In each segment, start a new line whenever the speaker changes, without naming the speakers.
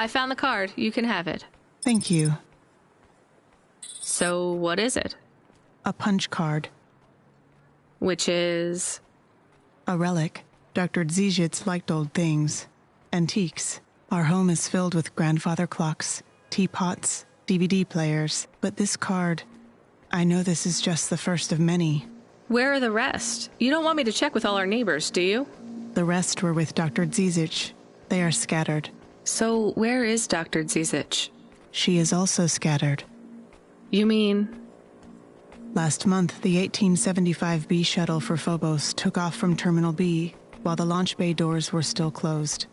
I found the card. You can have it.
Thank you.
So, what is it?
A punch card.
Which is...
A relic. Dr. Dziedzic liked old things. Antiques. Our home is filled with grandfather clocks, teapots, DVD players. But this card... I know this is just the first of many.
Where are the rest? You don't want me to check with all our neighbors, do you?
The rest were with Dr. Dziedzic. They are scattered.
So, where is Dr. Dziedzic?
She is also scattered.
You mean...
Last month, the 1875 B shuttle for Phobos took off from Terminal B while the launch bay doors were still closed.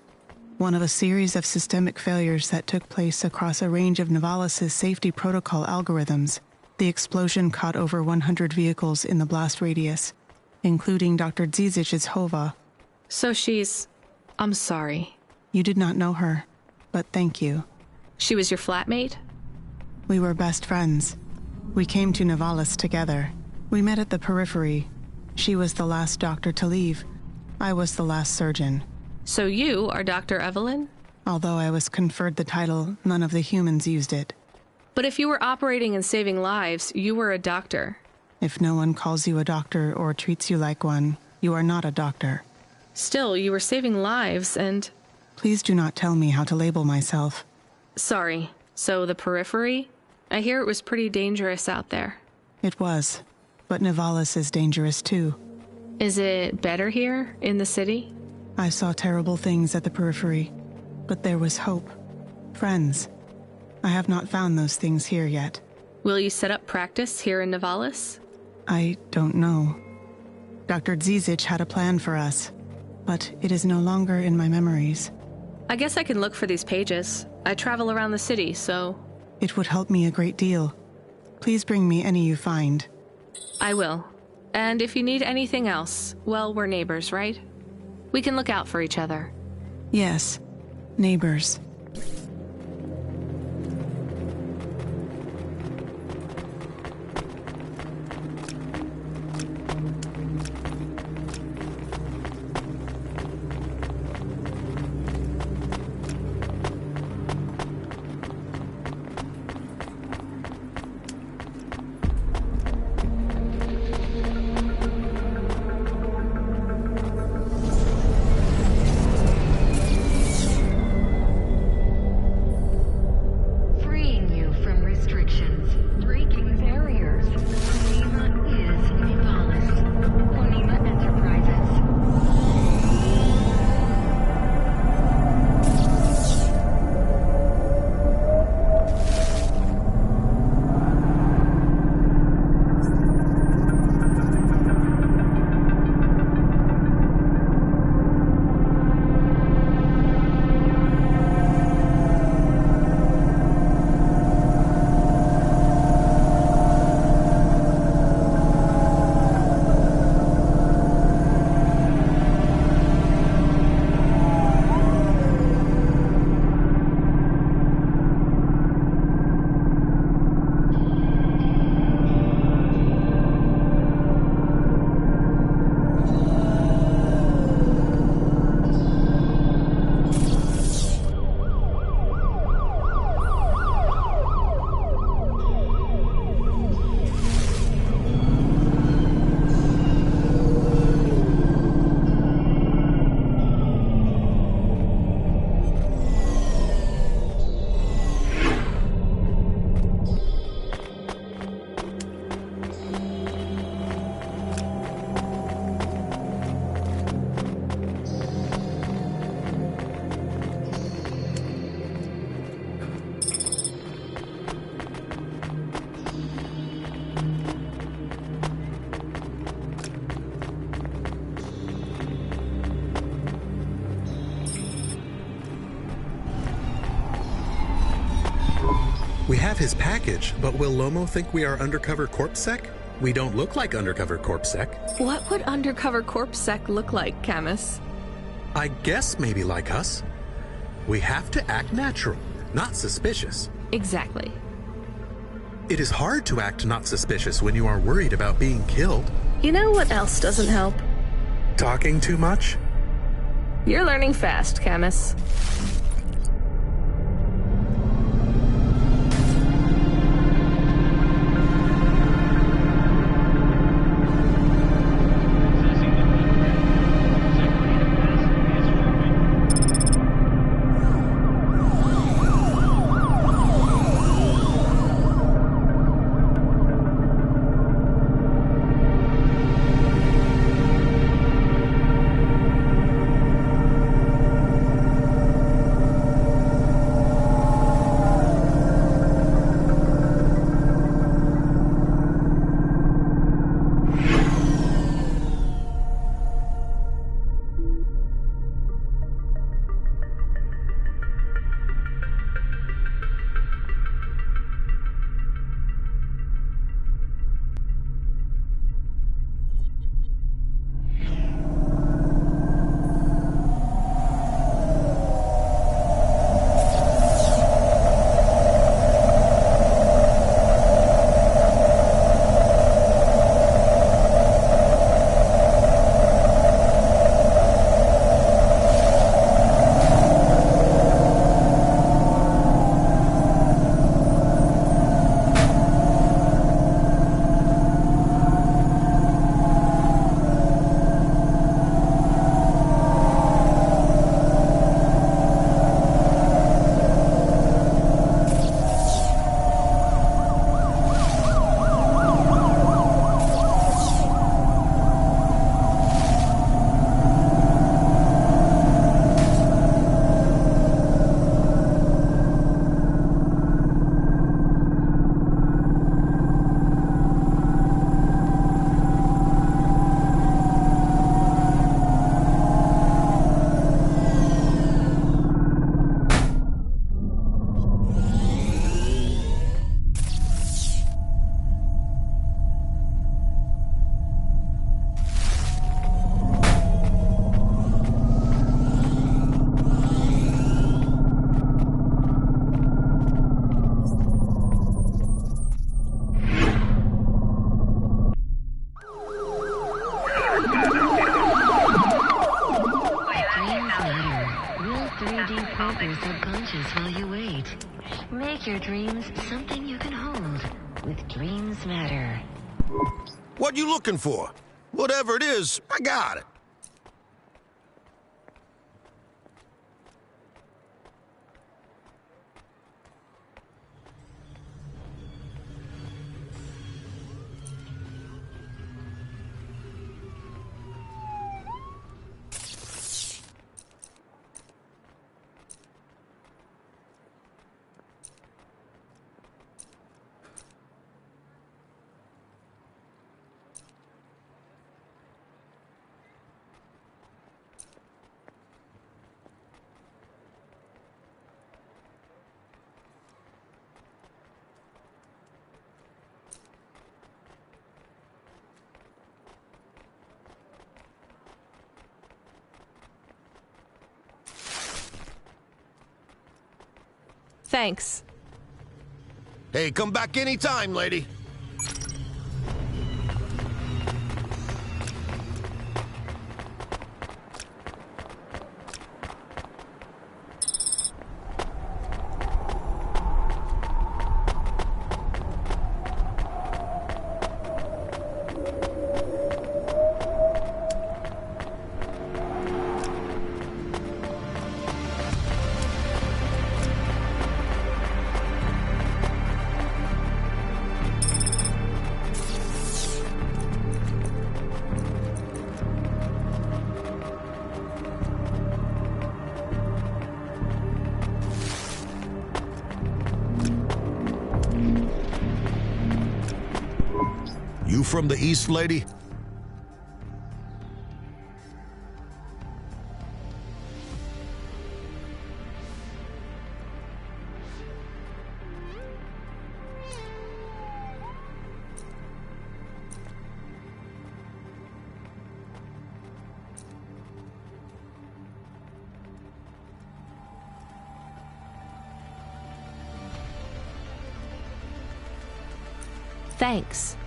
One of a series of systemic failures that took place across a range of Novalis' safety protocol algorithms, the explosion caught over 100 vehicles in the blast radius, including Dr. Dziedzic's Hova.
So she's... I'm sorry.
You did not know her, but thank you.
She was your flatmate?
We were best friends. We came to Novalis together. We met at the periphery. She was the last doctor to leave. I was the last surgeon.
So you are Dr. Evelyn?
Although I was conferred the title, none of the humans used it.
But if you were operating and saving lives, you were a doctor.
If no one calls you a doctor or treats you like one, you are not a doctor.
Still, you were saving lives and...
Please do not tell me how to label myself.
Sorry. So the periphery? I hear it was pretty dangerous out there.
It was. But Novalis is dangerous too.
Is it better here, in the city?
I saw terrible things at the periphery. But there was hope. Friends. I have not found those things here yet.
Will you set up practice here in Novalis?
I don't know. Dr. Dziedzic had a plan for us, but it is no longer in my memories.
I guess I can look for these pages. I travel around the city, so...
It would help me a great deal. Please bring me any you find.
I will. And if you need anything else, well, we're neighbors, right? We can look out for each other.
Yes, neighbors.
We have his package, but will Lomo think we are undercover CorpSec? We don't look like undercover CorpSec.
What would undercover CorpSec look like, Camus?
I guess maybe like us. We have to act natural, not suspicious.
Exactly.
It is hard to act not suspicious when you are worried about being killed.
You know what else doesn't help?
Talking too much?
You're learning fast, Camus.
stretches while you wait. Make your dreams something you can hold with Dreams Matter.
What you looking for? Whatever it is, I got it.
Thanks.
Hey, come back anytime, lady. You from the East, lady?
Thanks.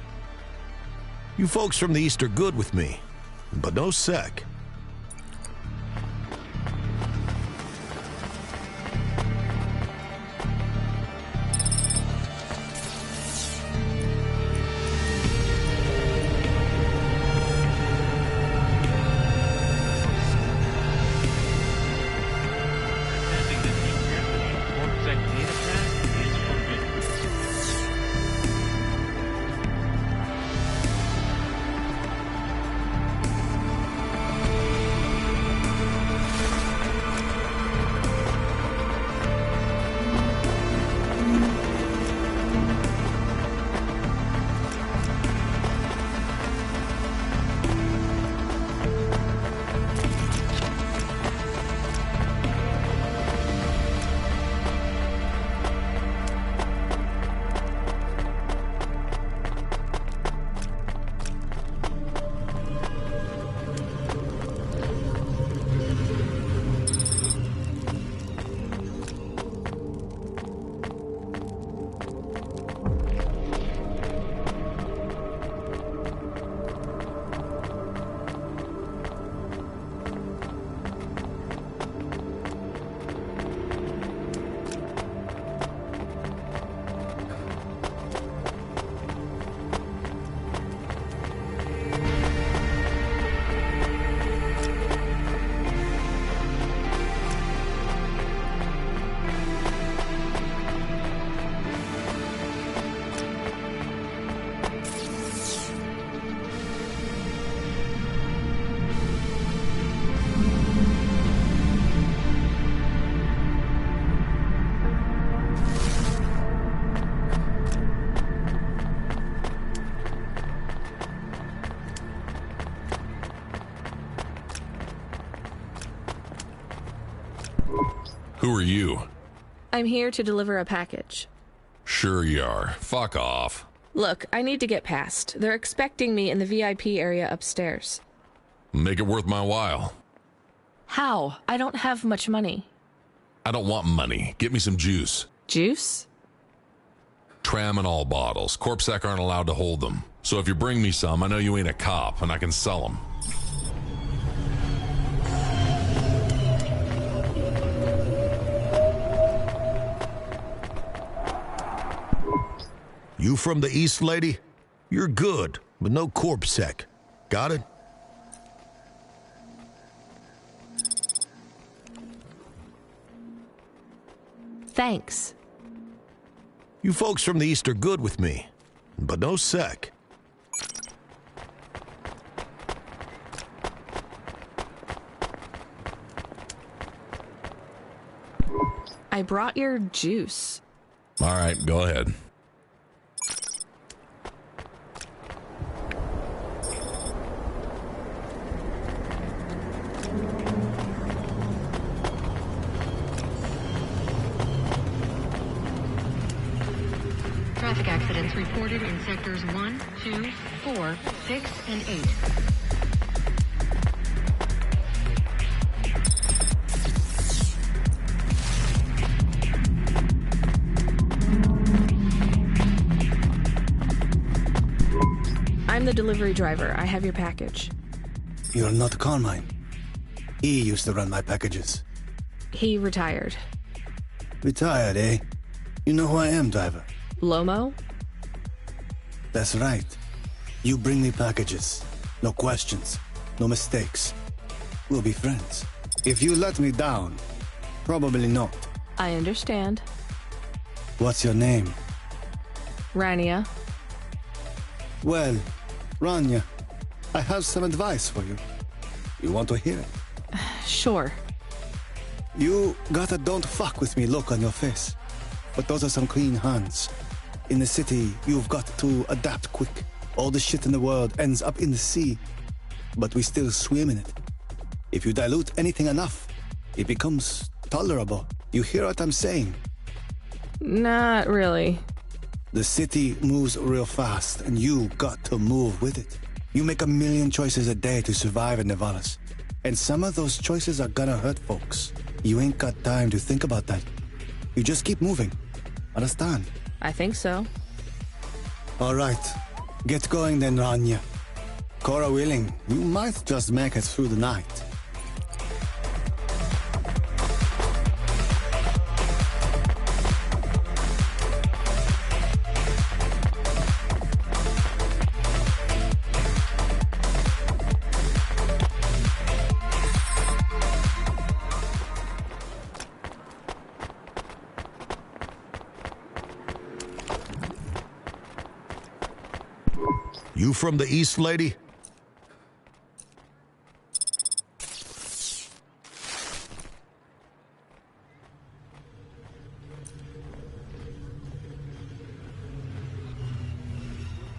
You folks from the East are good with me, but no sec.
Who are you?
I'm here to deliver a package.
Sure you are. Fuck off.
Look, I need to get past. They're expecting me in the VIP area upstairs.
Make it worth my while.
How? I don't have much money.
I don't want money. Get me some juice.
Juice?
Tramadol bottles. Corpsec aren't allowed to hold them. So if you bring me some, I know you ain't a cop, and I can sell them.
You from the East, lady? You're good, but no corpsec. Got it?
Thanks.
You folks from the East are good with me, but no sec.
I brought your juice.
All right, go ahead.
Traffic accidents reported in sectors 1, 2, 4, 6, and 8.
I'm the delivery driver. I have your package.
You're not Carmine. He used to run my packages.
He retired.
Retired, eh? You know who I am, driver.
Lomo?
That's right. You bring me packages. No questions. No mistakes. We'll be friends. If you let me down, probably not.
I understand.
What's your name?
Rania.
Well, Rania, I have some advice for you. You want to hear it?
Sure.
You got a don't fuck with me look on your face. But those are some clean hands. In the city, you've got to adapt quick. All the shit in the world ends up in the sea. But we still swim in it. If you dilute anything enough, it becomes tolerable. You hear what I'm saying?
Not really.
The city moves real fast, and you got to move with it. You make a million choices a day to survive in Nevalis. And some of those choices are gonna hurt folks. You ain't got time to think about that. You just keep moving. Understand?
I think so.
All right. Get going then, Rania. Cora willing, you might just make it through the night.
You from the East, lady?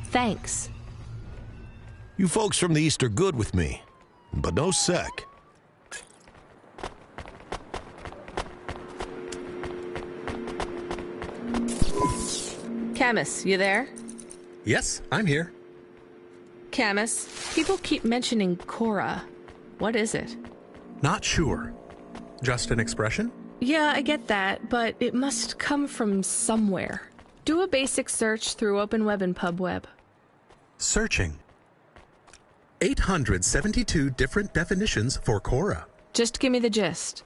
Thanks.
You folks from the East are good with me, but no sec.
Camus, you there?
Yes, I'm here.
Camus, people keep mentioning Cora. What is it?
Not sure. Just an expression?
Yeah, I get that, but it must come from somewhere. Do a basic search through Open Web and PubWeb.
Searching. 872 different definitions for Cora.
Just give me the gist.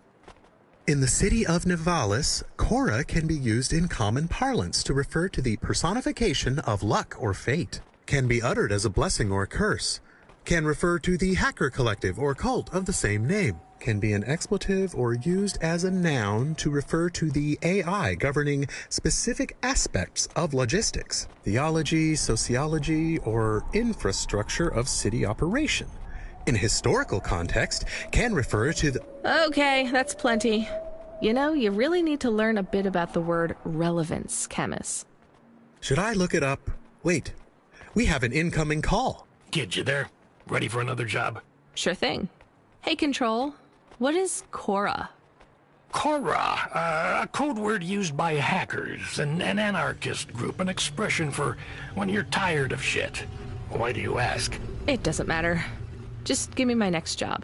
In the city of Nevalis, Cora can be used in common parlance to refer to the personification of luck or fate. Can be uttered as a blessing or a curse. Can refer to the hacker collective or cult of the same name. Can be an expletive or used as a noun to refer to the AI governing specific aspects of logistics, theology, sociology, or infrastructure of city operation. In historical context, can refer to the...
Okay, that's plenty. You know, you really need to learn a bit about the word relevance, Camus.
Should I look it up? Wait, we have an incoming call.
Kid, you there? Ready for another job?
Sure thing. Hey, Control, what is Cora?
Cora, a code word used by hackers, an anarchist group, an expression for when you're tired of shit. Why do you ask?
It doesn't matter. Just give me my next job.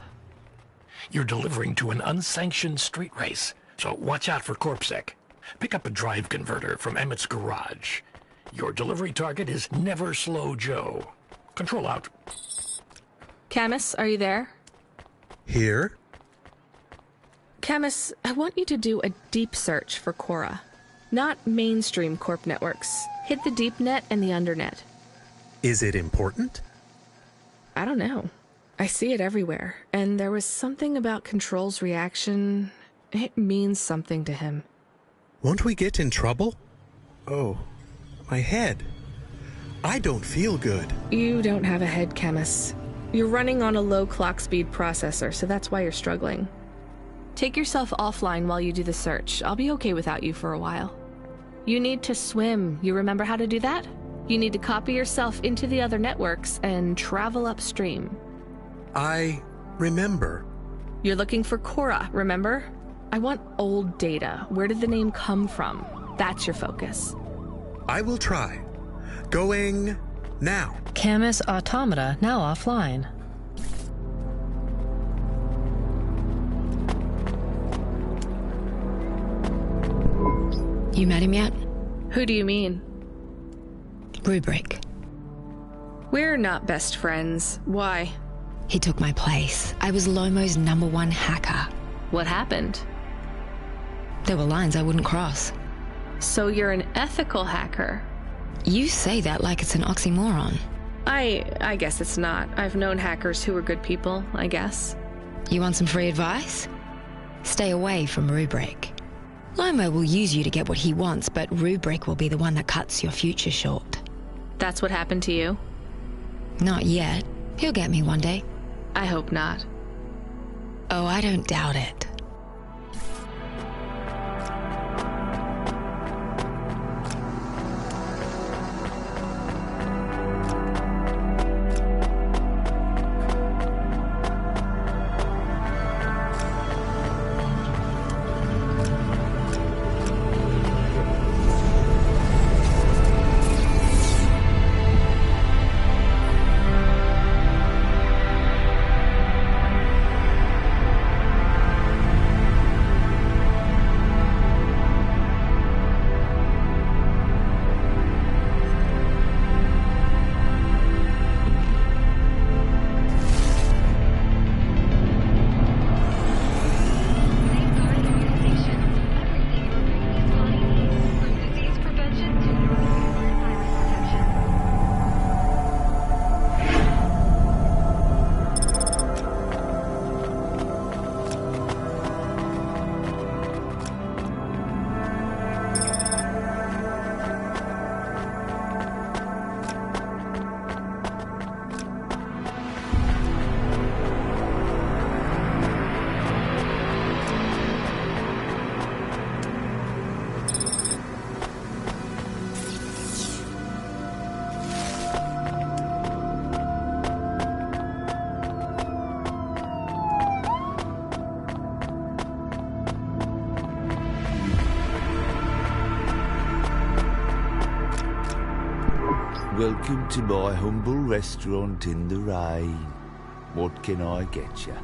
You're delivering to an unsanctioned street race, so watch out for corpsec. Pick up a drive converter from Emmett's garage. Your delivery target is Never Slow Joe. Control out.
Camus, are you there?
Here?
Camus, I want you to do a deep search for Cora. Not mainstream corp networks. Hit the deep net and the undernet.
Is it important?
I don't know. I see it everywhere, and there was something about Control's reaction. It means something to him.
Won't we get in trouble? Oh, my head. I don't feel good.
You don't have a head, Chemist. You're running on a low clock speed processor, so that's why you're struggling. Take yourself offline while you do the search. I'll be okay without you for a while. You need to swim. You remember how to do that? You need to copy yourself into the other networks and travel upstream.
I remember.
You're looking for Cora, remember? I want old data. Where did the name come from? That's your focus.
I will try. Going now.
Camus Automata now offline.
You met him yet?
Who do you mean?
Rubric.
We're not best friends. Why?
He took my place. I was Lomo's #1 hacker.
What happened?
There were lines I wouldn't cross.
So you're an ethical hacker?
You say that like it's an oxymoron.
I guess it's not. I've known hackers who were good people, I guess.
You want some free advice? Stay away from Rubric. Lomo will use you to get what he wants, but Rubric will be the one that cuts your future short.
That's what happened to you?
Not yet. He'll get me one day.
I hope not.
Oh, I don't doubt it.
Welcome to my humble restaurant in the rain. What can I get you?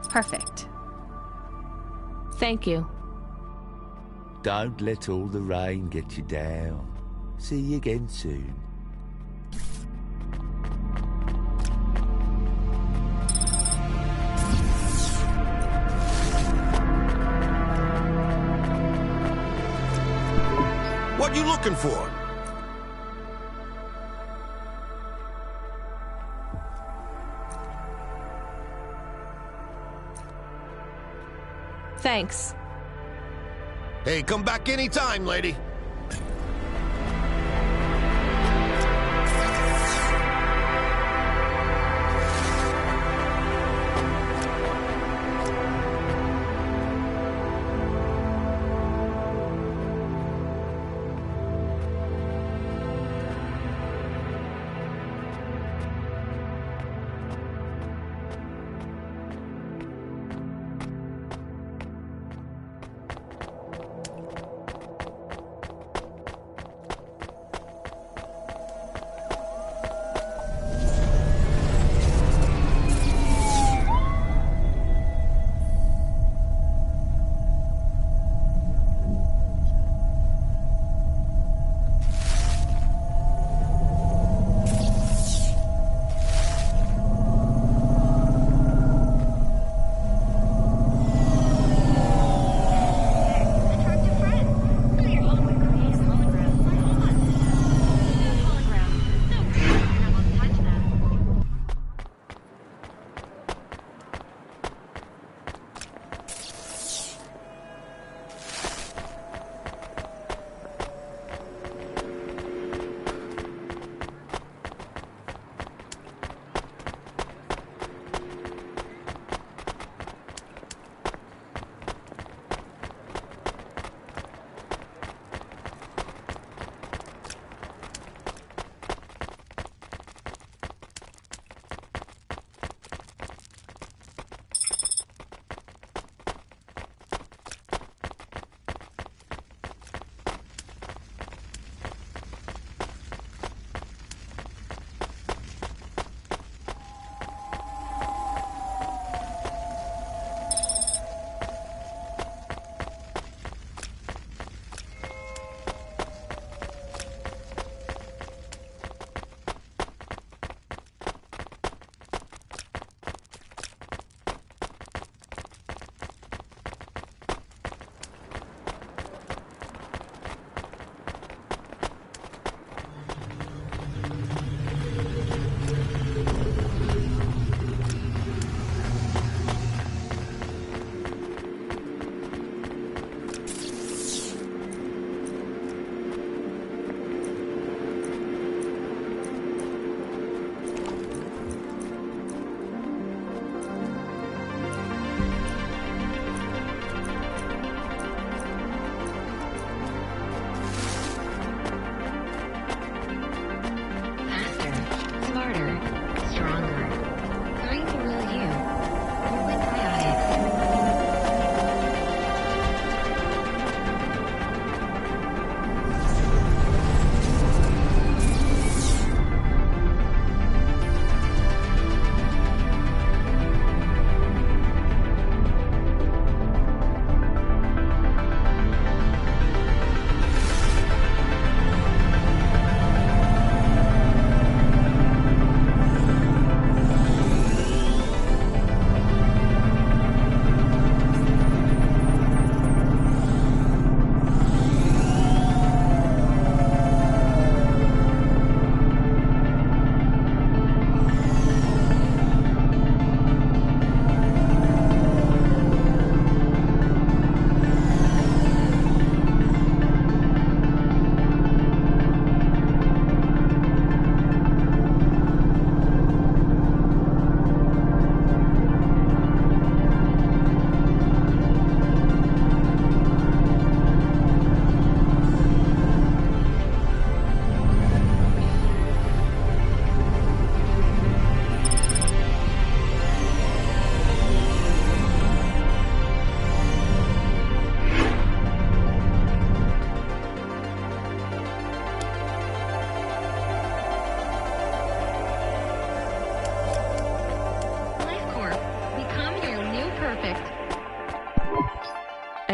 Perfect. Thank you.
Don't let all the rain get you down. See you again soon.
What you looking for?
Thanks.
Hey, come back anytime, lady.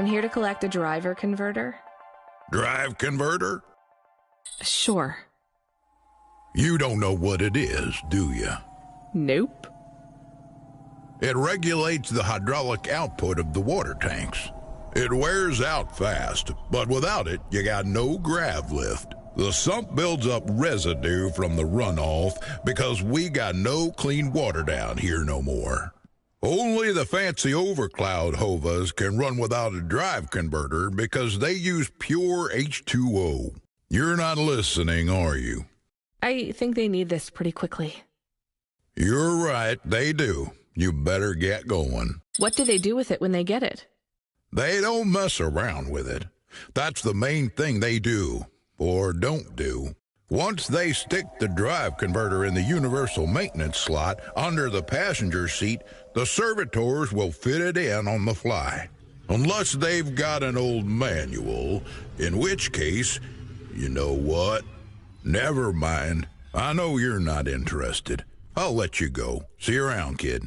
I'm here to collect a driver converter.
Drive converter?
Sure.
You don't know what it is, do you?
Nope.
It regulates the hydraulic output of the water tanks. It wears out fast, but without it, you got no grav lift. The sump builds up residue from the runoff because we got no clean water down here no more. Only the fancy overcloud hovas can run without a drive converter because they use pure H2O. You're not listening, are you?
I think they need this pretty quickly.
You're right, they do. You better get going.
What do they do with it when they get it?
They don't mess around with it. That's the main thing they do, or don't do. Once they stick the drive converter in the universal maintenance slot under the passenger seat, the servitors will fit it in on the fly. Unless they've got an old manual, in which case, you know what? Never mind. I know you're not interested. I'll let you go. See you around, kid.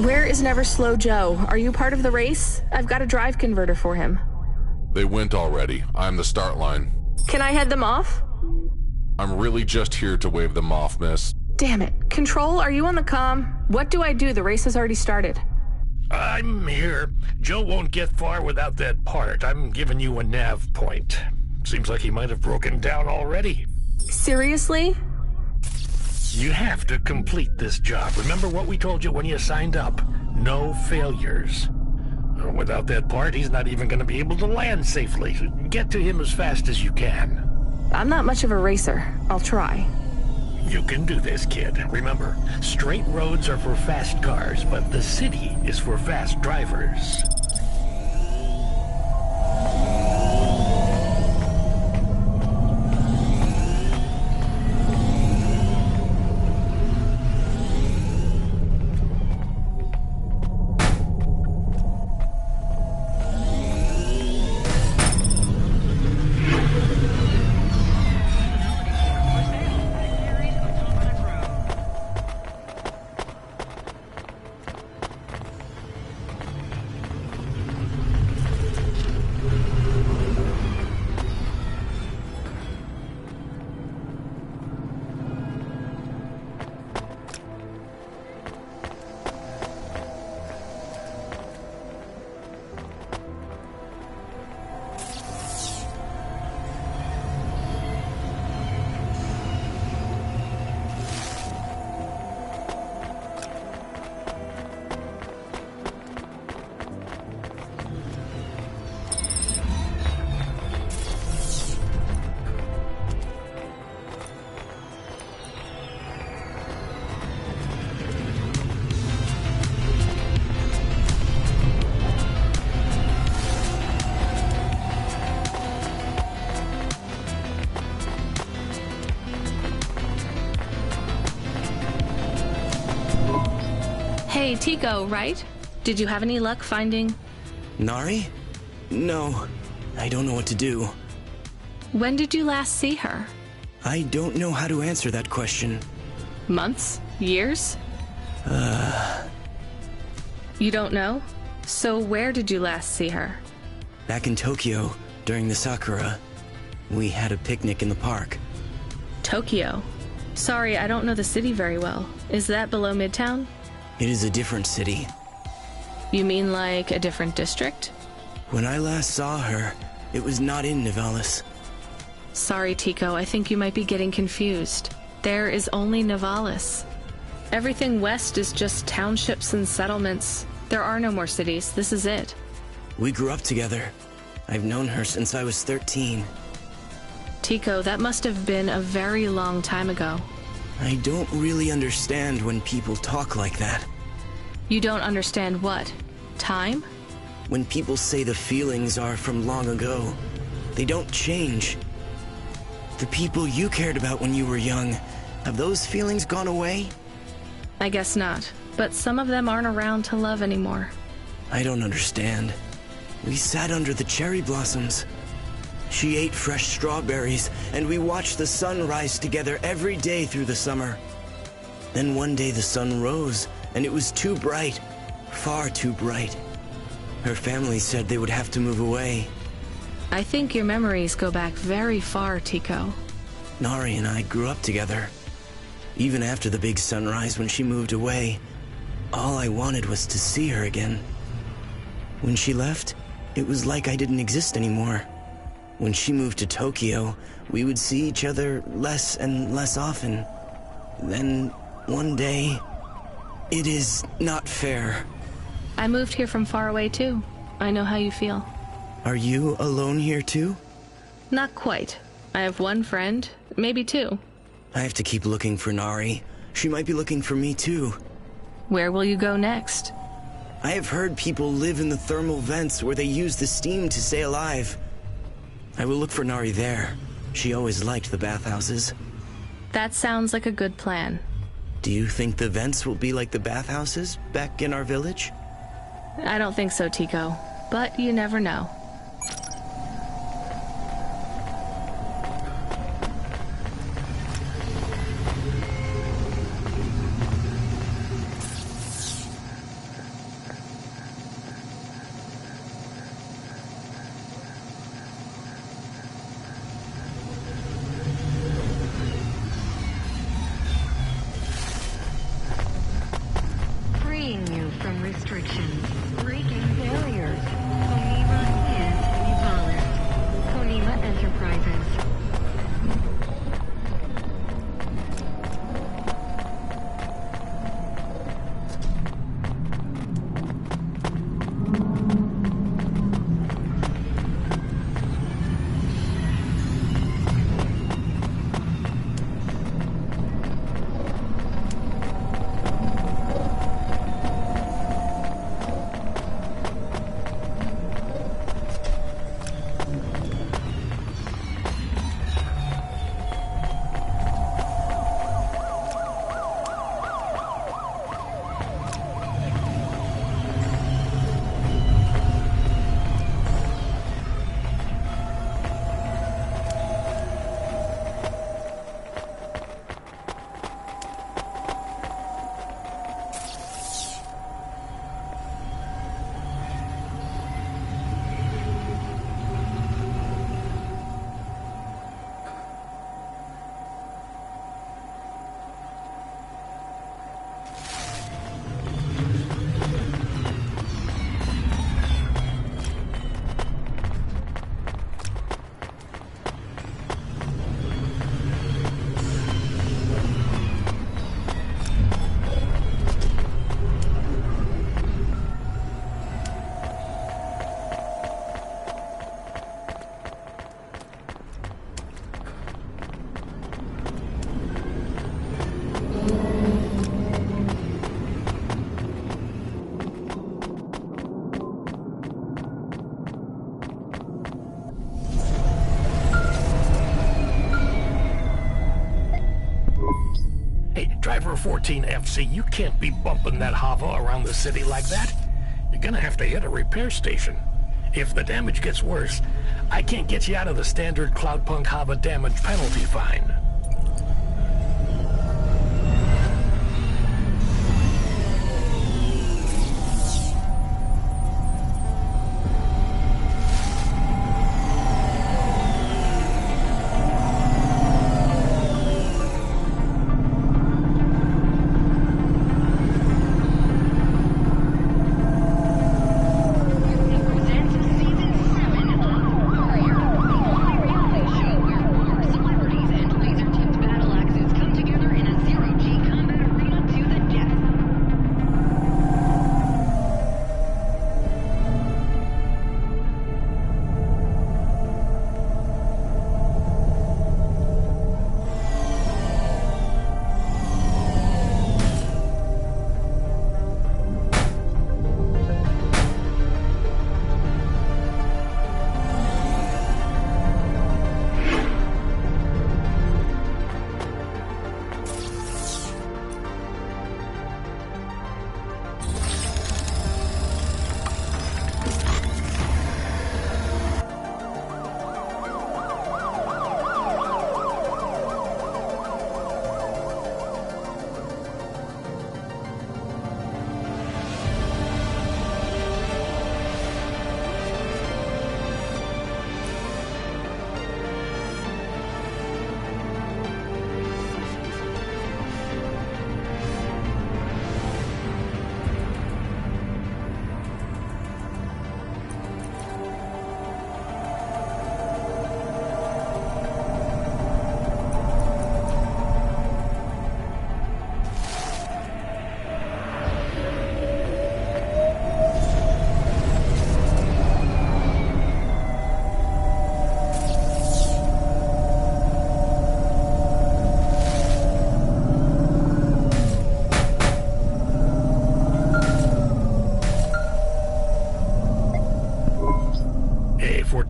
Where is Never Slow Joe? Are you part of the race? I've got a drive converter for him.
They went already. I'm the start line.
Can I head them off?
I'm really just here to wave them off, miss.
Damn it. Control, are you on the comm? What do I do? The race has already started.
I'm here. Joe won't get far without that part. I'm giving you a nav point. Seems like he might have broken down already.
Seriously?
You have to complete this job. Remember what we told you when you signed up? No failures. Without that part, he's not even going to be able to land safely. Get to him as fast as you can.
I'm not much of a racer. I'll try.
You can do this, kid. Remember, straight roads are for fast cars, but the city is for fast drivers.
Hey, Tico, right? Did you have any luck finding...
Nari? No. I don't know what to do.
When did you last see her?
I don't know how to answer that question.
Months? Years? You don't know? So where did you last see her?
Back in Tokyo, during the Sakura. We had a picnic in the park.
Tokyo? Sorry, I don't know the city very well. Is that below Midtown?
It is a different city.
You mean like a different district?
When I last saw her, it was not in Nivalis.
Sorry, Tico, I think you might be getting confused. There is only Nivalis. Everything west is just townships and settlements. There are no more cities. This is it.
We grew up together. I've known her since I was 13.
Tico, that must have been a very long time ago.
I don't really understand when people talk like that.
You don't understand what? Time?
When people say the feelings are from long ago, they don't change. The people you cared about when you were young, have those feelings gone away?
I guess not, but some of them aren't around to love anymore.
I don't understand. We sat under the cherry blossoms. She ate fresh strawberries, and we watched the sun rise together every day through the summer. Then one day the sun rose, and it was too bright, far too bright. Her family said they would have to move away.
I think your memories go back very far, Tico.
Nari and I grew up together. Even after the big sunrise when she moved away, all I wanted was to see her again. When she left, it was like I didn't exist anymore. When she moved to Tokyo, we would see each other less and less often. Then, one day, it is not fair.
I moved here from far away too. I know how you feel.
Are you alone here too?
Not quite. I have one friend, maybe two.
I have to keep looking for Nari. She might be looking for me too.
Where will you go next?
I have heard people live in the thermal vents where they use the steam to stay alive. I will look for Nari there. She always liked the bathhouses.
That sounds like a good plan.
Do you think the vents will be like the bathhouses back in our village?
I don't think so, Tico. But you never know.
Freeing you from restrictions, breaking barriers. Konima is Nivalis. Konima Enterprises.
Driver 14 FC, you can't be bumping that Hava around the city like that. You're gonna have to hit a repair station. If the damage gets worse, I can't get you out of the standard Cloudpunk Hava damage penalty fine.
Season 7 of Warrior, the only reality show where former celebrities and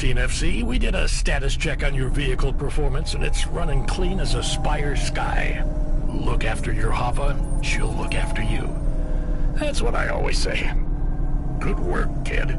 18FC, we did a status check on your vehicle performance, and it's running clean as a Spire Sky. Look after your Hava, she'll look after you. That's what I always say. Good work, kid.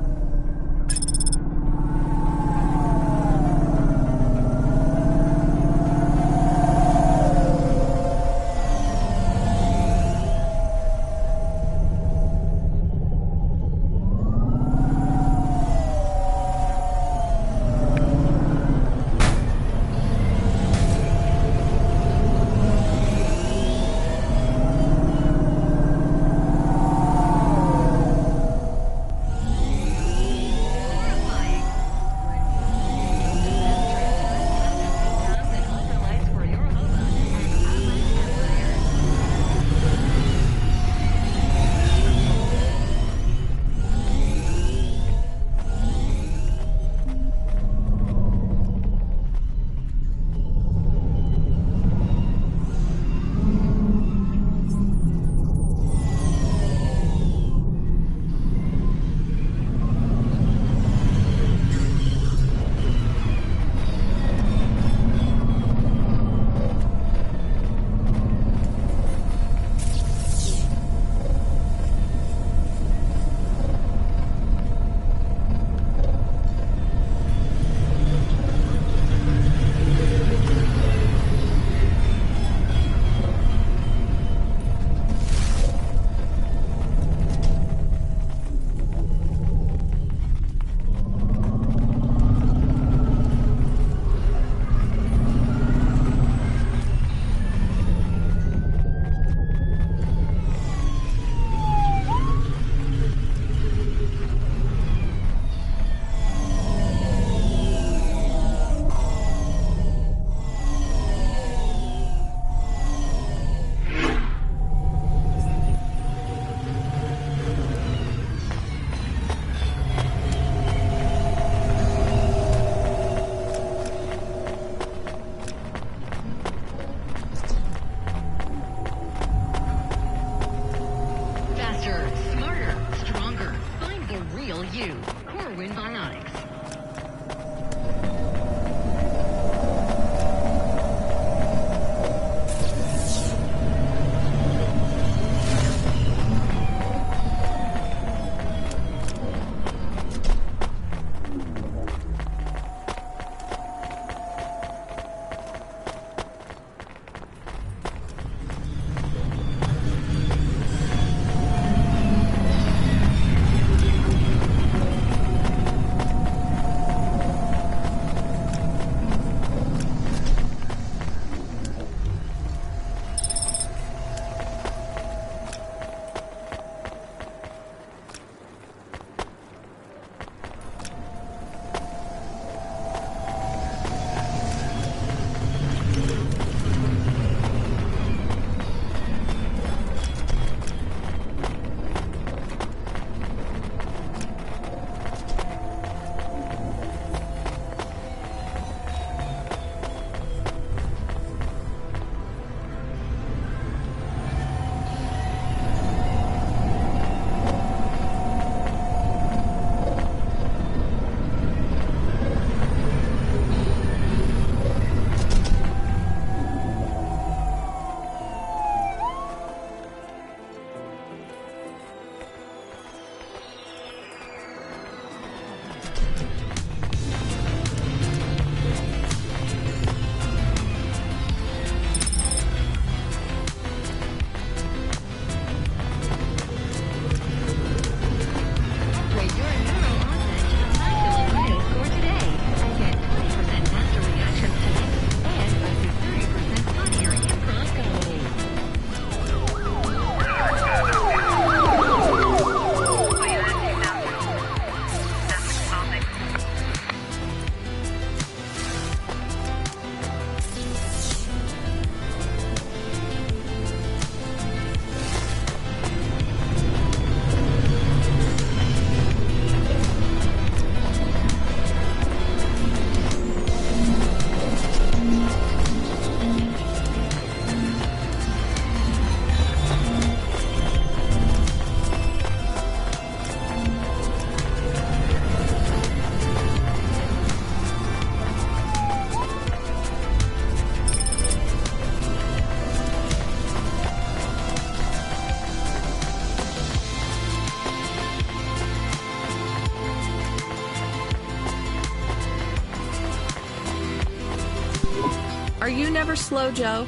Are you never slow, Joe?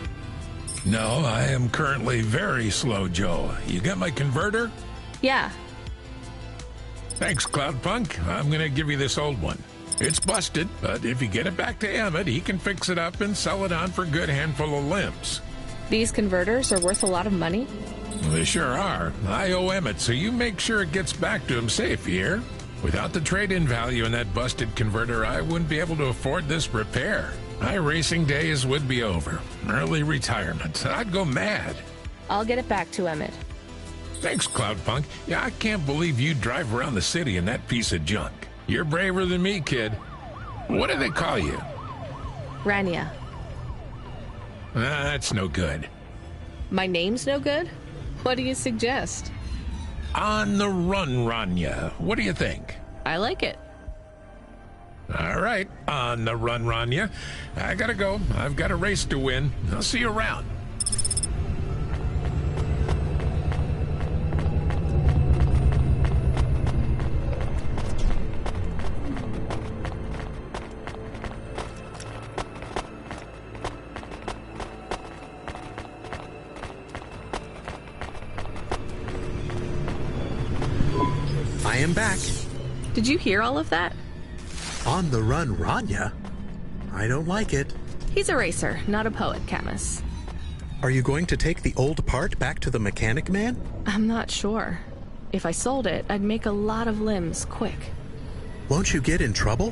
No, I am currently very slow, Joe. You got my converter?
Yeah.
Thanks, Cloudpunk. I'm gonna give you this old one. It's busted, but if you get it back to Emmett, he can fix it up and sell it on for a good handful of limbs.
These converters are worth a lot of money?
They sure are. I owe Emmett, so you make sure it gets back to him safe, you hear? Without the trade-in value in that busted converter, I wouldn't be able to afford this repair. My racing days would be over. Early retirement. I'd go mad.
I'll get it back to Emmett.
Thanks, Cloudpunk. Yeah, I can't believe you drive around the city in that piece of junk. You're braver than me, kid. What do they call you?
Rania.
That's no good.
My name's no good? What do you suggest?
On the run, Rania. What do you think?
I like it.
All right, on the run, Rania. I gotta go. I've got a race to win. I'll see you around.
I am back.
Did you hear all of that?
On the run, Rania? I don't like it.
He's a racer, not a poet, Camus.
Are you going to take the old part back to the mechanic man?
I'm not sure. If I sold it, I'd make a lot of limbs quick.
Won't you get in trouble?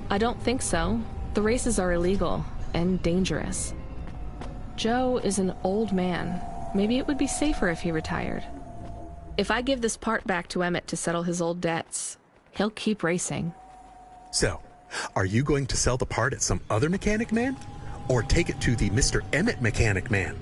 I don't think so. The races are illegal and dangerous. Joe is an old man. Maybe it would be safer if he retired. If I give this part back to Emmett to settle his old debts, he'll keep racing.
So, are you going to sell the part at some other mechanic man? Or take it to the Mr. Emmett mechanic man?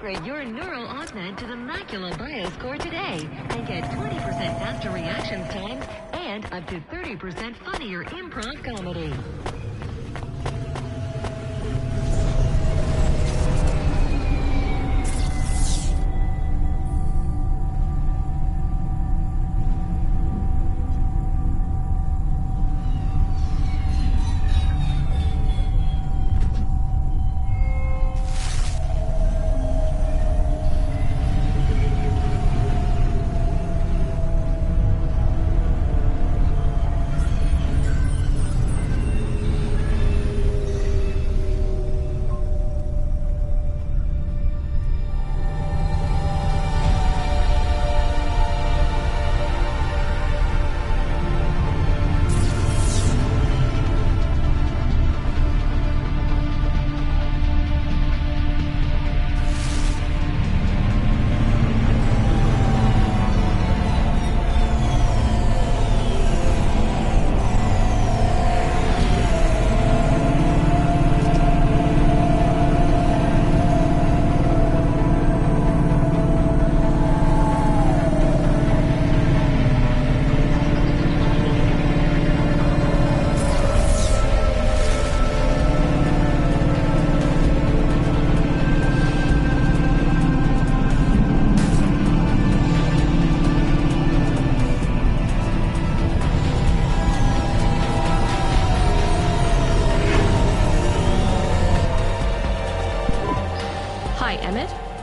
Upgrade your neural augment to the Macula Bioscore today and get 20% faster reaction times and up to 30% funnier improv comedy.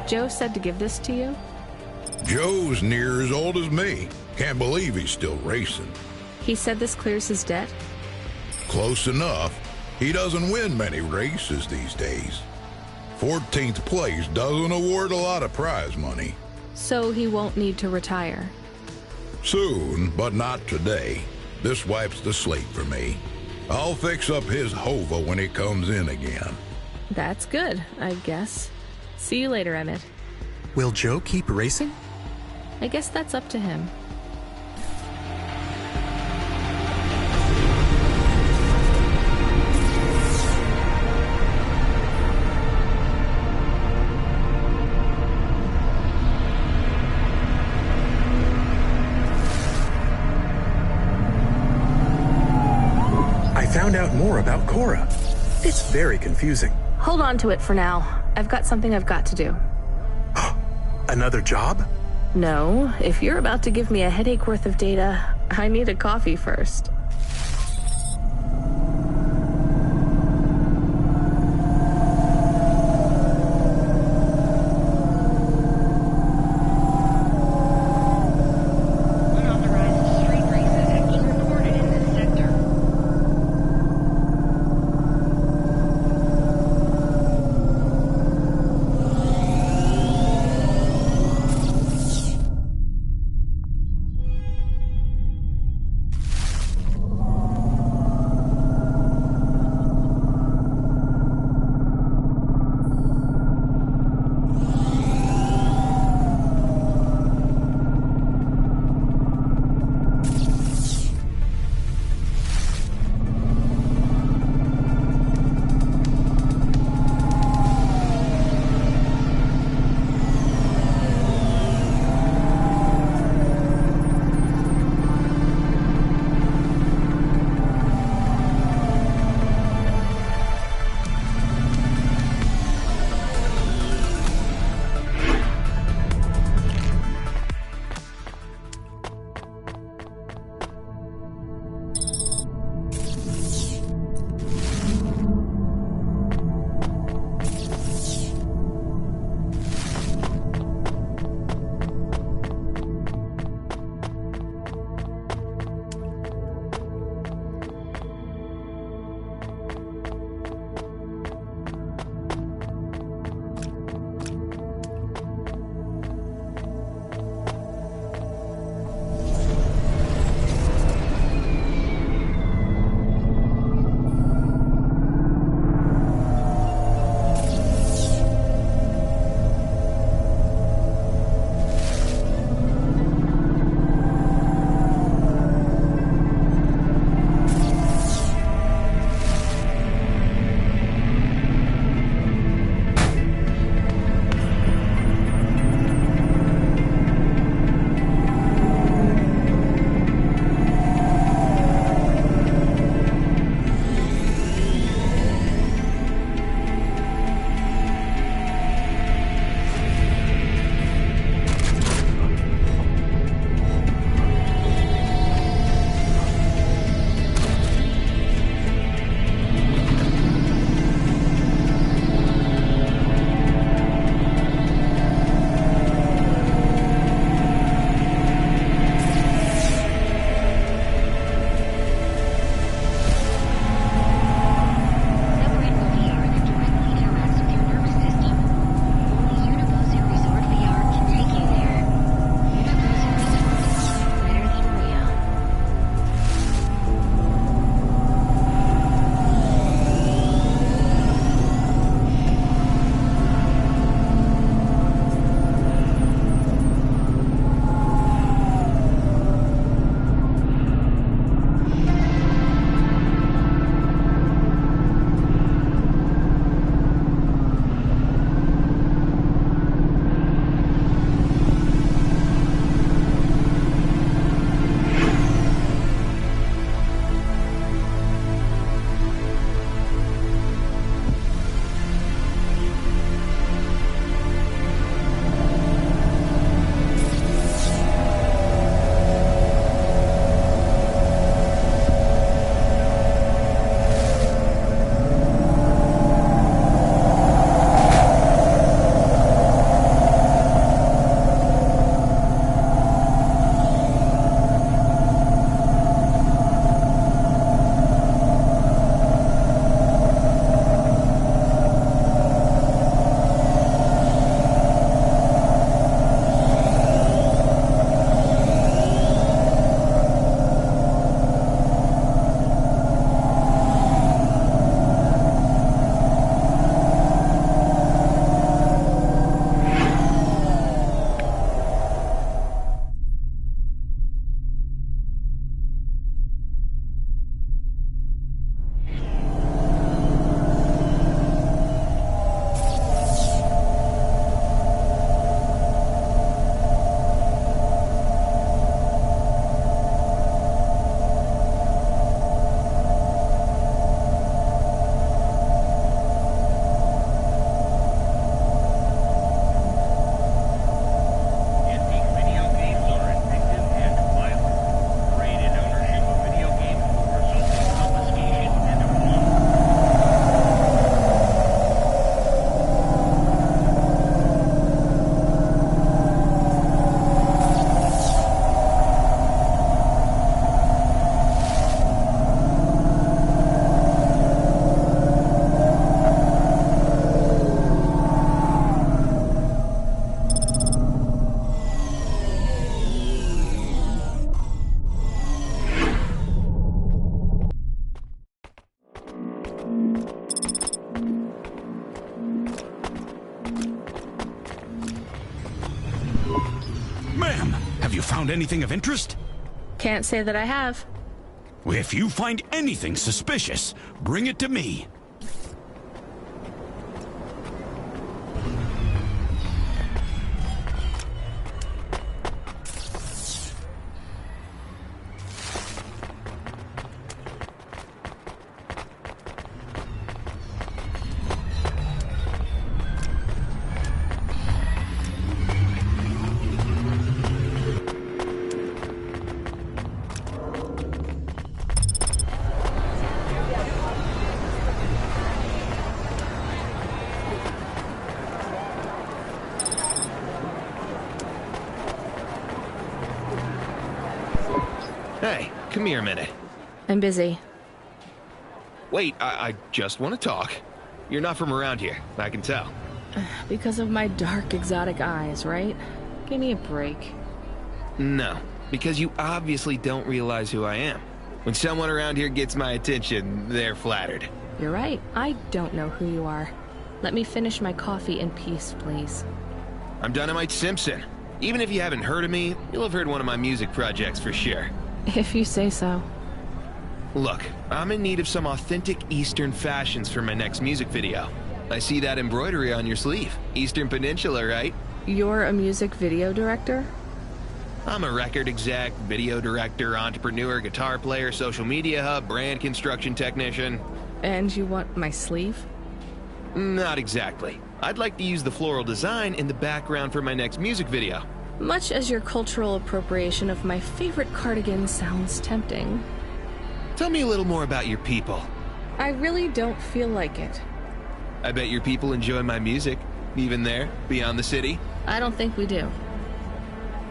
Joe said to give this to you?
Joe's near as old as me. Can't believe he's still racing.
He said this clears his debt?
Close enough. He doesn't win many races these days. 14th place doesn't award a lot of prize money.
So he won't need to retire?
Soon, but not today. This wipes the slate for me. I'll fix up his hova when he comes in again.
That's good, I guess. See you later, Emmett.
Will Joe keep racing?
I guess that's up to him.
more about Cora. It's very confusing.
Hold on to it for now. I've got something I've got to do.
Another job?
No, if you're about to give me a headache worth of data, I need a coffee first.
anything of interest?
Can't say that I have.
If you find anything suspicious, bring it to me.
Hey, come here a minute.
I'm busy.
Wait, I just want to talk. You're not from around here, I can tell.
Because of my dark, exotic eyes, right? Give me a break.
No, because you obviously don't realize who I am. When someone around here gets my attention, they're flattered.
You're right. I don't know who you are. Let me finish my coffee in peace, please.
I'm Dynamite Simpson. Even if you haven't heard of me, you'll have heard one of my music projects for sure.
If you say so.
Look, I'm in need of some authentic Eastern fashions for my next music video. I see that embroidery on your sleeve. Eastern Peninsula, right?
You're a music video director?
I'm a record exec, video director, entrepreneur, guitar player, social media hub, brand construction technician.
And you want my sleeve?
Not exactly. I'd like to use the floral design in the background for my next music video.
Much as your cultural appropriation of my favorite cardigan sounds tempting.
Tell me a little more about your people.
I really don't feel like it.
I bet your people enjoy my music, even there, beyond the city.
I don't think we do.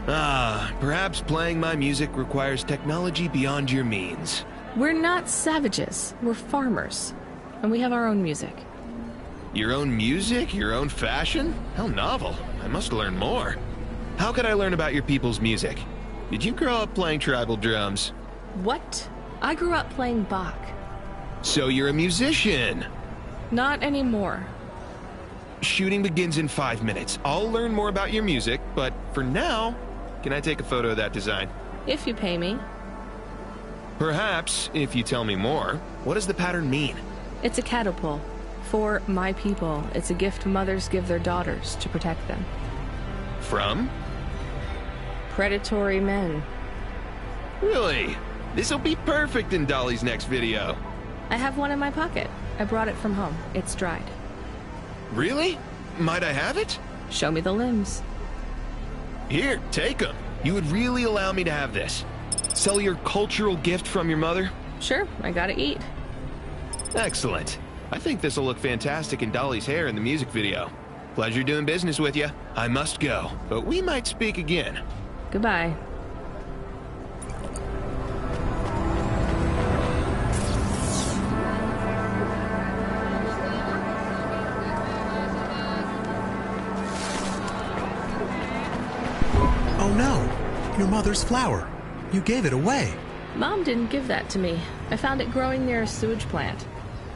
Perhaps playing my music requires technology beyond your means.
We're not savages. We're farmers. And we have our own music.
Your own music? Your own fashion? How novel. I must learn more. How could I learn about your people's music? Did you grow up playing tribal drums?
What? I grew up playing Bach.
So you're a musician?
Not anymore.
Shooting begins in 5 minutes. I'll learn more about your music, but for now, can I take a photo of that design?
If you pay me.
Perhaps, if you tell me more. What does the pattern mean?
It's a catapult. For my people, it's a gift mothers give their daughters to protect them.
From?
Predatory men.
Really? This'll be perfect in Dolly's next video.
I have one in my pocket. I brought it from home. It's dried.
Really? Might I have it?
Show me the limbs.
Here, take them. You would really allow me to have this? Sell your cultural gift from your mother?
Sure, I gotta eat.
Excellent. I think this'll look fantastic in Dolly's hair in the music video. Pleasure doing business with you. I must go, but we might speak again.
Goodbye.
Oh no! Your mother's flower. You gave it away.
Mom didn't give that to me. I found it growing near a sewage plant.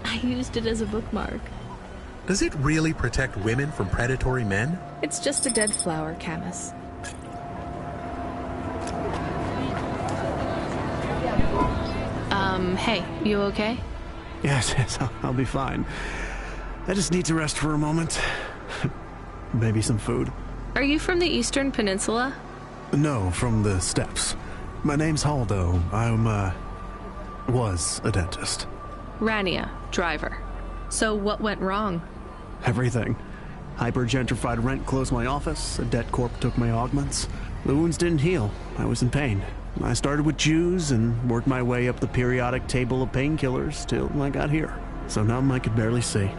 I used it as a bookmark.
Does it really protect women from predatory men?
It's just a dead flower, Camus. Hey, you okay?
Yes, I'll be fine. I just need to rest for a moment. Maybe some food.
Are you from the Eastern Peninsula?
No, from the steppes. My name's Haldo. Was a dentist.
Rania, driver. So what went wrong?
Everything. Hyper-gentrified rent closed my office, a debt corp took my augments. The wounds didn't heal. I was in pain. I started with Jews and worked my way up the periodic table of painkillers till I got here. So numb I could barely see.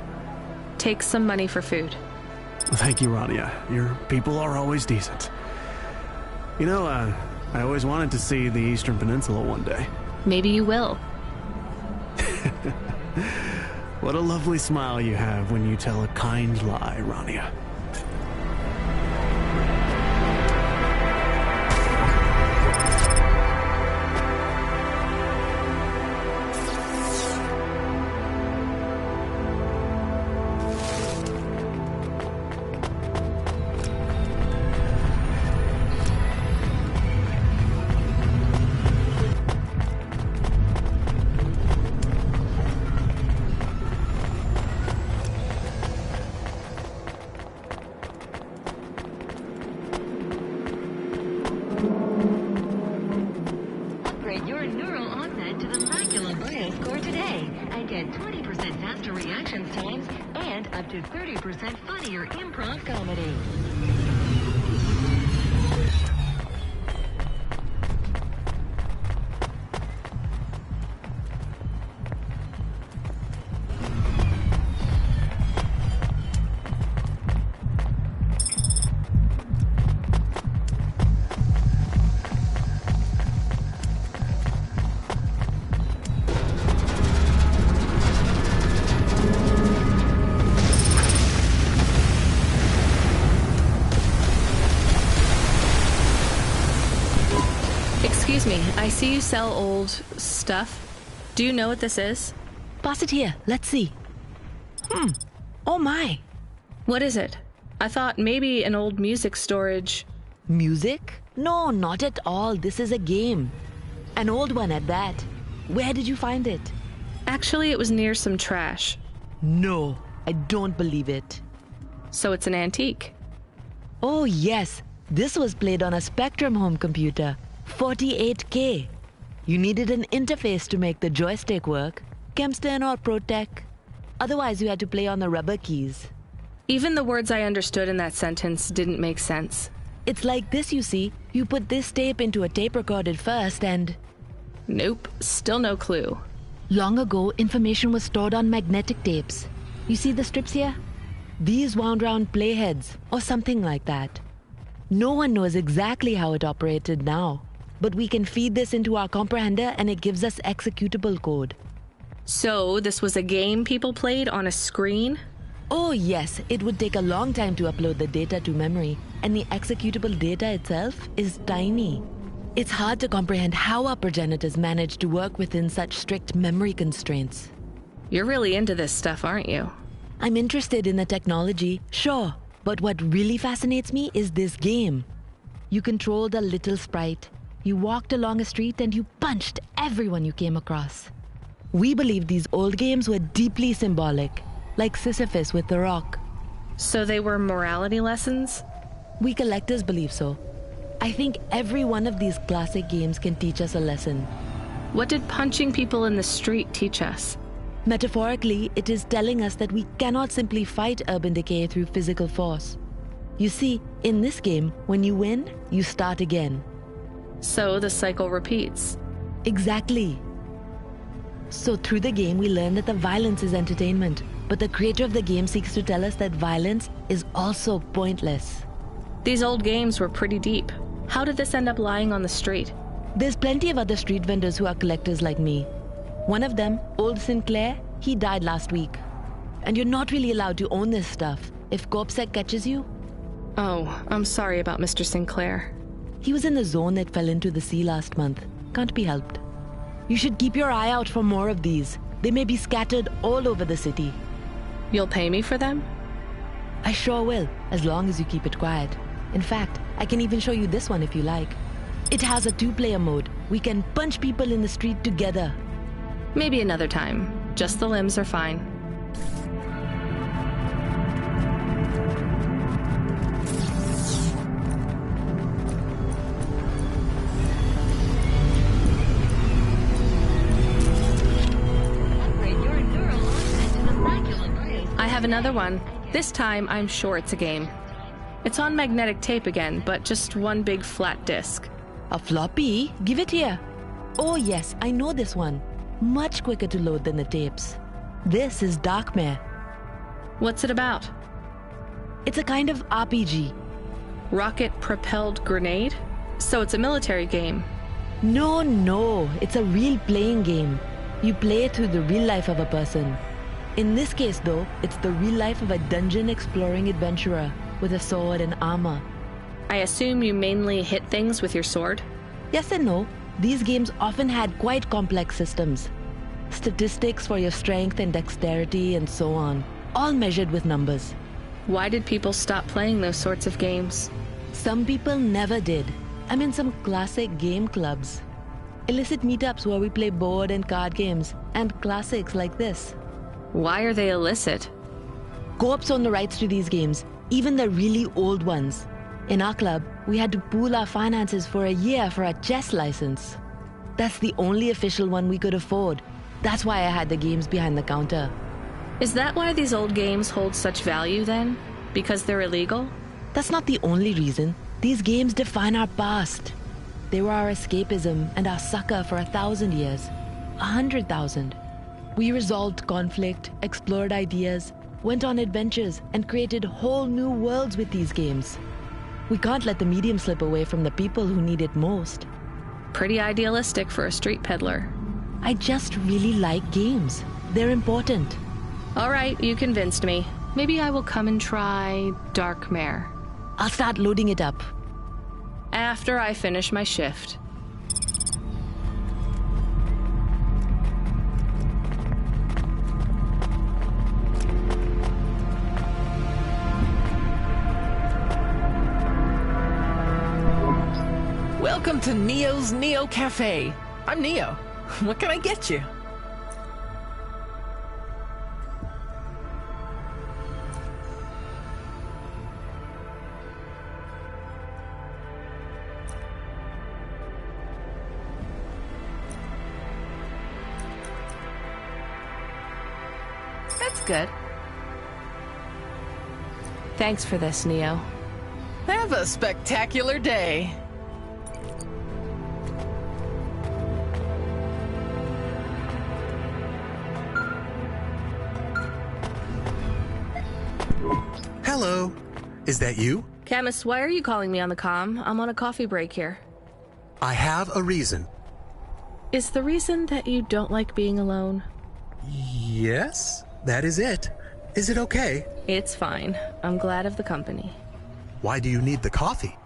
Take some money for food.
Thank you, Rania. Your people are always decent. You know, I always wanted to see the Eastern Peninsula one day.
Maybe you will.
What a lovely smile you have when you tell a kind lie, Rania.
up to 30% funnier improv comedy.
Excuse me, I see you sell old stuff. Do you know what this is?
Pass it here, let's see. Oh my.
What is it? I thought maybe an old music storage.
Music? No, not at all. This is a game. An old one at that. Where did you find it?
Actually, it was near some trash.
No, I don't believe it.
So it's an antique?
Oh yes, this was played on a Spectrum home computer. 48K. You needed an interface to make the joystick work. Kempston or ProTech. Otherwise, you had to play on the rubber keys.
Even the words I understood in that sentence didn't make sense.
It's like this, you see. You put this tape into a tape recorder first and...
Nope, still no clue.
Long ago, information was stored on magnetic tapes. You see the strips here? These wound round playheads, or something like that. No one knows exactly how it operated now. But we can feed this into our comprehender and it gives us executable code.
So, this was a game people played on a screen?
Oh yes, it would take a long time to upload the data to memory, and the executable data itself is tiny. It's hard to comprehend how our progenitors managed to work within such strict memory constraints.
You're really into this stuff, aren't you?
I'm interested in the technology, sure, but what really fascinates me is this game. You controlled a little sprite. You walked along a street and you punched everyone you came across. We believe these old games were deeply symbolic, like Sisyphus with the rock.
So they were morality lessons?
We collectors believe so. I think every one of these classic games can teach us a lesson.
What did punching people in the street teach us?
Metaphorically, it is telling us that we cannot simply fight urban decay through physical force. You see, in this game, when you win, you start again.
So the cycle repeats.
Exactly. So through the game, we learn that the violence is entertainment, but the creator of the game seeks to tell us that violence is also pointless.
These old games were pretty deep. How did this end up lying on the street?
There's plenty of other street vendors who are collectors like me. One of them, Old Sinclair, he died last week. And you're not really allowed to own this stuff. If CorpSec catches you...
Oh, I'm sorry about Mr. Sinclair.
He was in the zone that fell into the sea last month. Can't be helped. You should keep your eye out for more of these. They may be scattered all over the city.
You'll pay me for them?
I sure will, as long as you keep it quiet. In fact, I can even show you this one if you like. It has a 2-player mode. We can punch people in the street together.
Maybe another time. Just the limbs are fine. I have another one. This time, I'm sure it's a game. It's on magnetic tape again, but just one big flat disc.
A floppy? Give it here. Oh yes, I know this one. Much quicker to load than the tapes. This is Darkmare.
What's it about?
It's a kind of RPG.
Rocket-propelled grenade? So it's a military game.
No, it's a real playing game. You play it through the real life of a person. In this case though, it's the real life of a dungeon-exploring adventurer with a sword and armor.
I assume you mainly hit things with your sword?
Yes and no. These games often had quite complex systems. Statistics for your strength and dexterity and so on, all measured with numbers.
Why did people stop playing those sorts of games?
Some people never did. I'm in some classic game clubs. Illicit meetups where we play board and card games, and classics like this.
Why are they illicit?
Co-ops own the rights to these games, even the really old ones. In our club, we had to pool our finances for a year for a chess license. That's the only official one we could afford. That's why I had the games behind the counter.
Is that why these old games hold such value then? Because they're illegal?
That's not the only reason. These games define our past. They were our escapism and our succor for 1,000 years. 100,000. We resolved conflict, explored ideas, went on adventures, and created whole new worlds with these games. We can't let the medium slip away from the people who need it most.
Pretty idealistic for a street peddler.
I just really like games. They're important.
All right, you convinced me. Maybe I will come and try Dark Mare.
I'll start loading it up.
After I finish my shift.
Welcome to Neo's Neo Cafe. I'm Neo. What can I get you?
That's good. Thanks for this, Neo.
Have a spectacular day.
Hello. Is that you?
Camus, why are you calling me on the comm? I'm on a coffee break here.
I have a reason.
Is the reason that you don't like being alone?
Yes, that is it. Is it okay?
It's fine. I'm glad of the company.
Why do you need the coffee?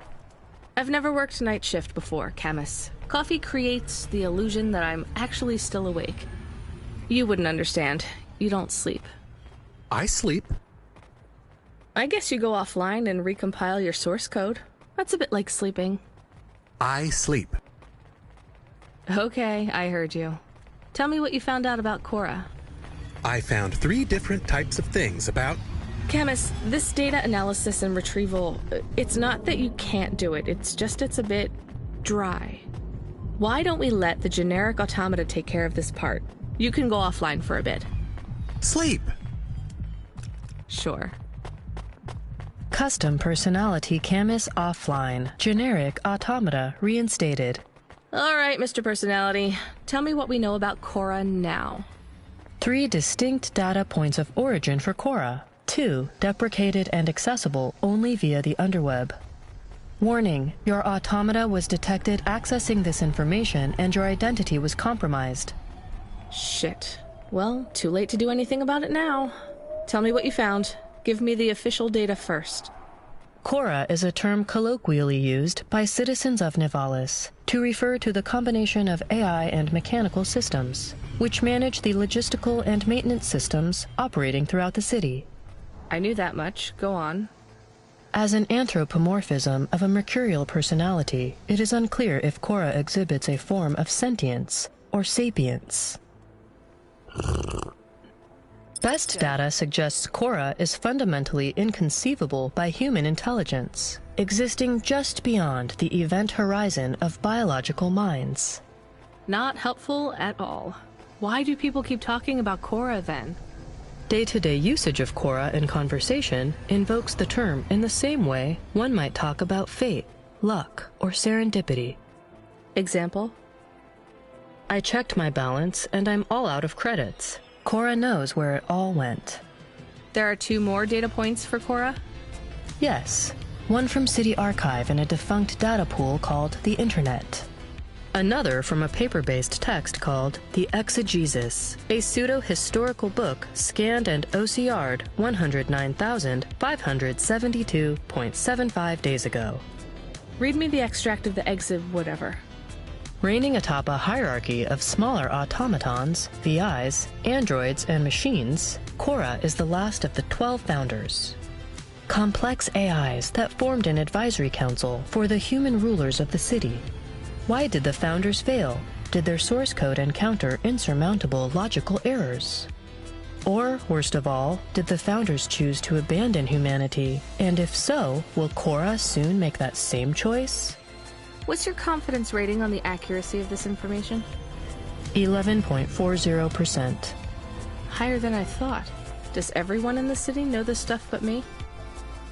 I've never worked night shift before, Camus. Coffee creates the illusion that I'm actually still awake. You wouldn't understand. You don't sleep.
I sleep.
I guess you go offline and recompile your source code. That's a bit like sleeping.
I sleep.
Okay, I heard you. Tell me what you found out about Cora.
I found 3 different types of things about...
Camus, this data analysis and retrieval, it's not that you can't do it, it's just it's a bit dry. Why don't we let the generic automata take care of this part? You can go offline for a bit.
Sleep!
Sure.
Custom personality Camus offline. Generic automata reinstated.
All right, Mr. Personality. Tell me what we know about Cora now.
3 distinct data points of origin for Cora. 2 deprecated and accessible only via the underweb. Warning, your automata was detected accessing this information and your identity was compromised.
Shit. Well, too late to do anything about it now. Tell me what you found. Give me the official data first.
Cora is a term colloquially used by citizens of Nivalis to refer to the combination of AI and mechanical systems, which manage the logistical and maintenance systems operating throughout the city.
I knew that much. Go on.
As an anthropomorphism of a mercurial personality, it is unclear if Cora exhibits a form of sentience or sapience. Best data suggests Cora is fundamentally inconceivable by human intelligence, existing just beyond the event horizon of biological minds.
Not helpful at all. Why do people keep talking about Cora then?
Day-to-day usage of Cora in conversation invokes the term in the same way one might talk about fate, luck, or serendipity.
Example?
I checked my balance and I'm all out of credits. Cora knows where it all went.
There are 2 more data points for Cora?
Yes. One from City Archive in a defunct data pool called the Internet. Another from a paper-based text called The Exegesis, a pseudo-historical book scanned and OCR'd 109,572.75 days ago.
Read me the extract of the whatever.
Reigning atop a hierarchy of smaller automatons, VIs, androids, and machines, Cora is the last of the 12 founders. Complex AIs that formed an advisory council for the human rulers of the city. Why did the founders fail? Did their source code encounter insurmountable logical errors? Or, worst of all, did the founders choose to abandon humanity? And if so, will Cora soon make that same choice?
What's your confidence rating on the accuracy of this information?
11.40%.
Higher than I thought. Does everyone in the city know this stuff but me?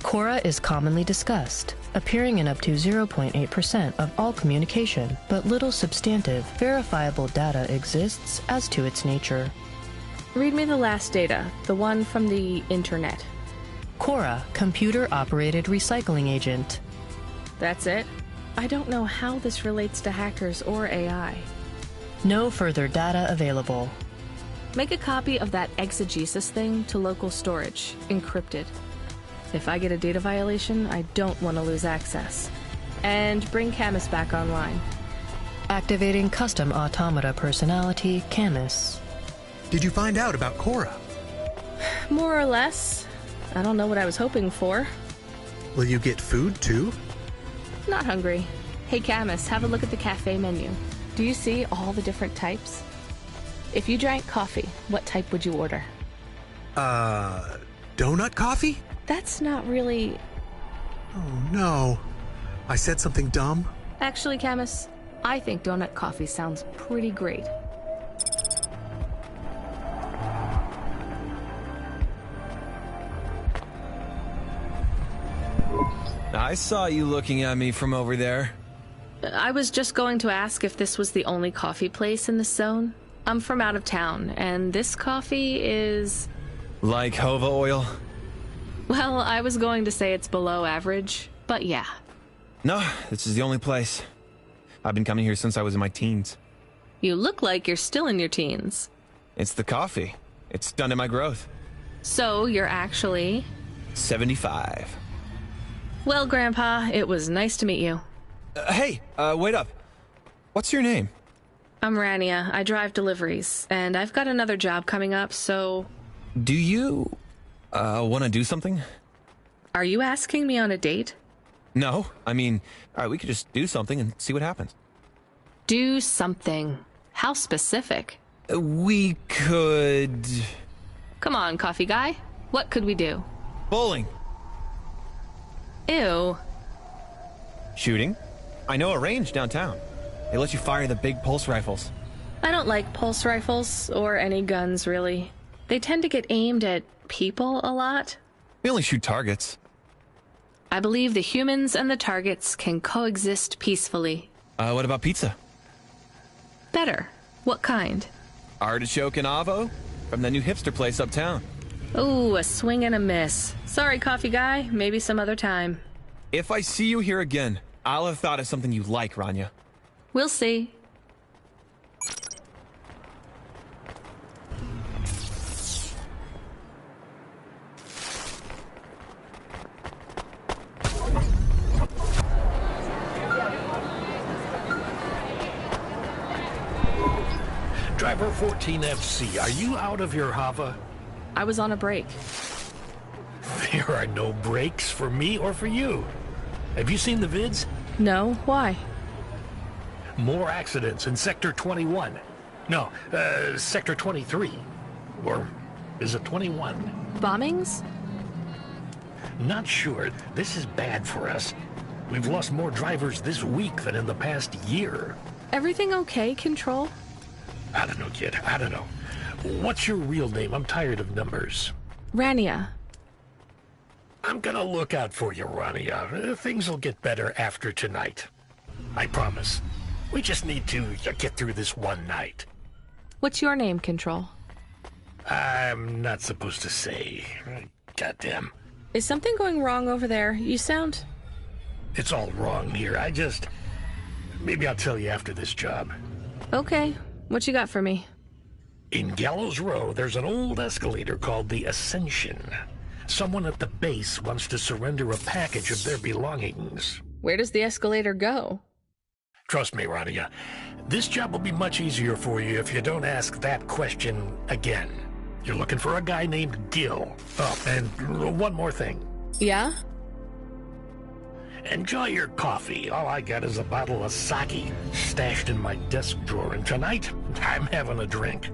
Cora is commonly discussed, appearing in up to 0.8% of all communication, but little substantive, verifiable data exists as to its nature.
Read me the last data, the one from the internet.
Cora, computer-operated recycling agent.
That's it? I don't know how this relates to hackers or AI.
No further data available.
Make a copy of that exegesis thing to local storage, encrypted. If I get a data violation, I don't want to lose access. And bring Camus back online.
Activating custom automata personality, Camus.
Did you find out about Cora?
More or less. I don't know what I was hoping for.
Will you get food too?
Not hungry. Hey Camus, have a look at the cafe menu. Do you see all the different types? If you drank coffee, what type would you order?
Donut coffee?
That's not really...
Oh no. I said something dumb?
Actually, Camus, I think donut coffee sounds pretty great.
I saw you looking at me from over there.
I was just going to ask if this was the only coffee place in this zone. I'm from out of town, and this coffee is...
Like Hova oil?
Well, I was going to say it's below average, but yeah.
No, this is the only place. I've been coming here since I was in my teens.
You look like you're still in your teens.
It's the coffee. It's stunted my growth.
So, you're actually...
75.
Well, Grandpa, it was nice to meet you.
Hey, wait up. What's your name?
I'm Rania. I drive deliveries, and I've got another job coming up, so...
Do you, want to do something?
Are you asking me on a date?
No, I mean, we could just do something and see what happens.
Do something. How specific?
We could...
Come on, coffee guy. What could we do?
Bowling.
Ew.
Shooting? I know a range downtown. They let you fire the big pulse rifles.
I don't like pulse rifles, or any guns, really. They tend to get aimed at people a lot.
We only shoot targets.
I believe the humans and the targets can coexist peacefully.
What about pizza?
Better. What kind?
Artichoke and avo? From the new hipster place uptown.
Ooh, a swing and a miss. Sorry, coffee guy. Maybe some other time.
If I see you here again, I'll have thought of something you like, Rania.
We'll see.
Driver 14FC, are you out of your Hava?
I was on a break.
There are no breaks for me or for you. Have you seen the vids?
No, why?
More accidents in Sector 21. No, Sector 23. Or is it 21?
Bombings?
Not sure. This is bad for us. We've lost more drivers this week than in the past year.
Everything okay, Control?
I don't know, kid. I don't know. What's your real name? I'm tired of numbers.
Rania.
I'm gonna look out for you, Rania. Things will get better after tonight. I promise. We just need to get through this one night.
What's your name, Control?
I'm not supposed to say. Goddamn.
Is something going wrong over there? You sound...
It's all wrong here. Maybe I'll tell you after this job.
Okay. What you got for me?
In Gallows Row, there's an old escalator called the Ascension. Someone at the base wants to surrender a package of their belongings.
Where does the escalator go?
Trust me, Rania. This job will be much easier for you if you don't ask that question again. You're looking for a guy named Gil. Oh, and one more thing.
Yeah?
Enjoy your coffee. All I got is a bottle of sake stashed in my desk drawer, and tonight, I'm having a drink.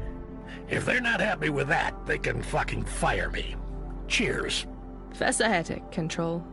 If they're not happy with that, they can fucking fire me. Cheers.
Fesahetic, Control.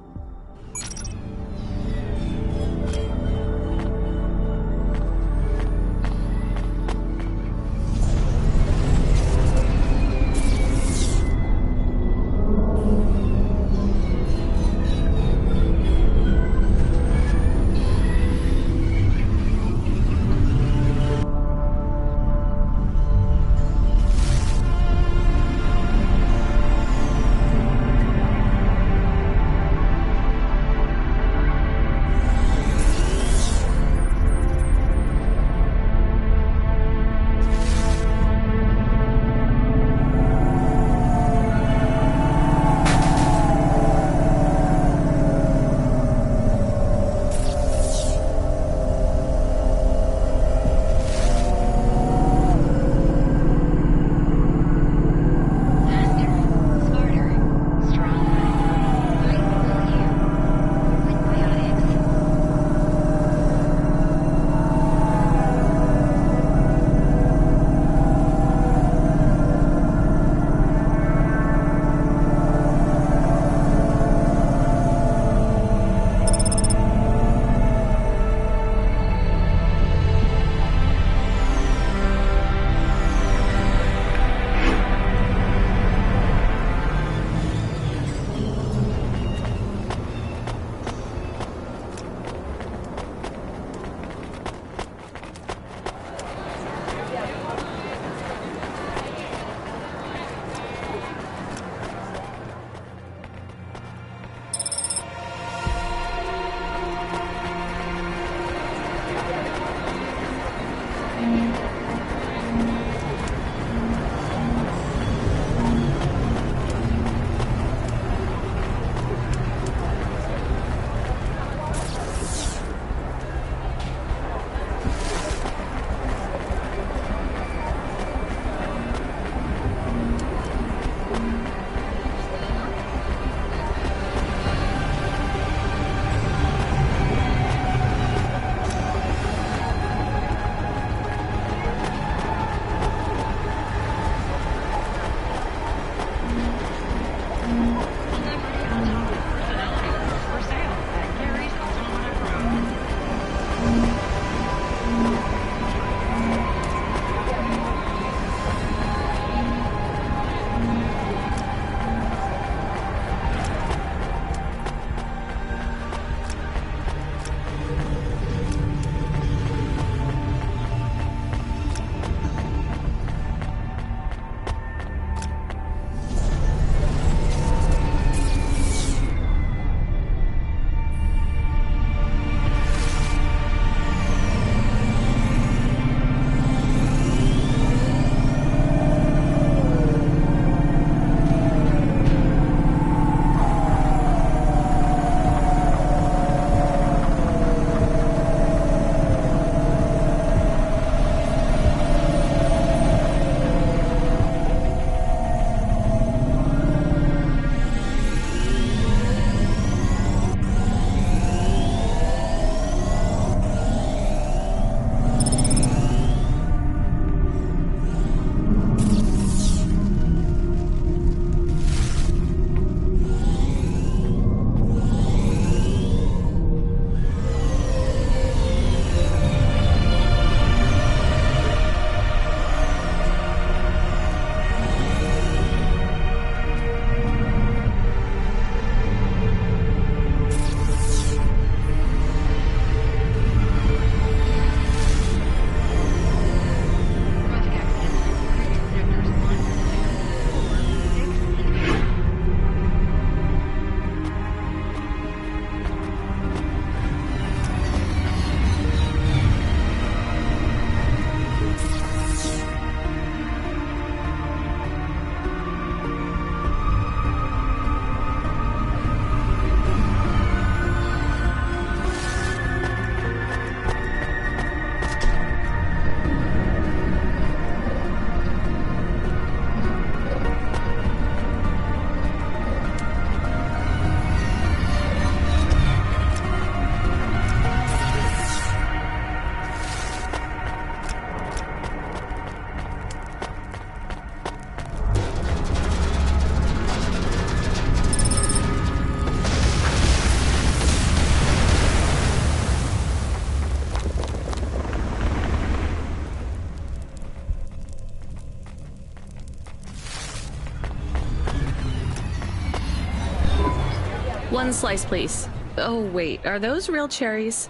One slice, please. Oh, wait, are those real cherries?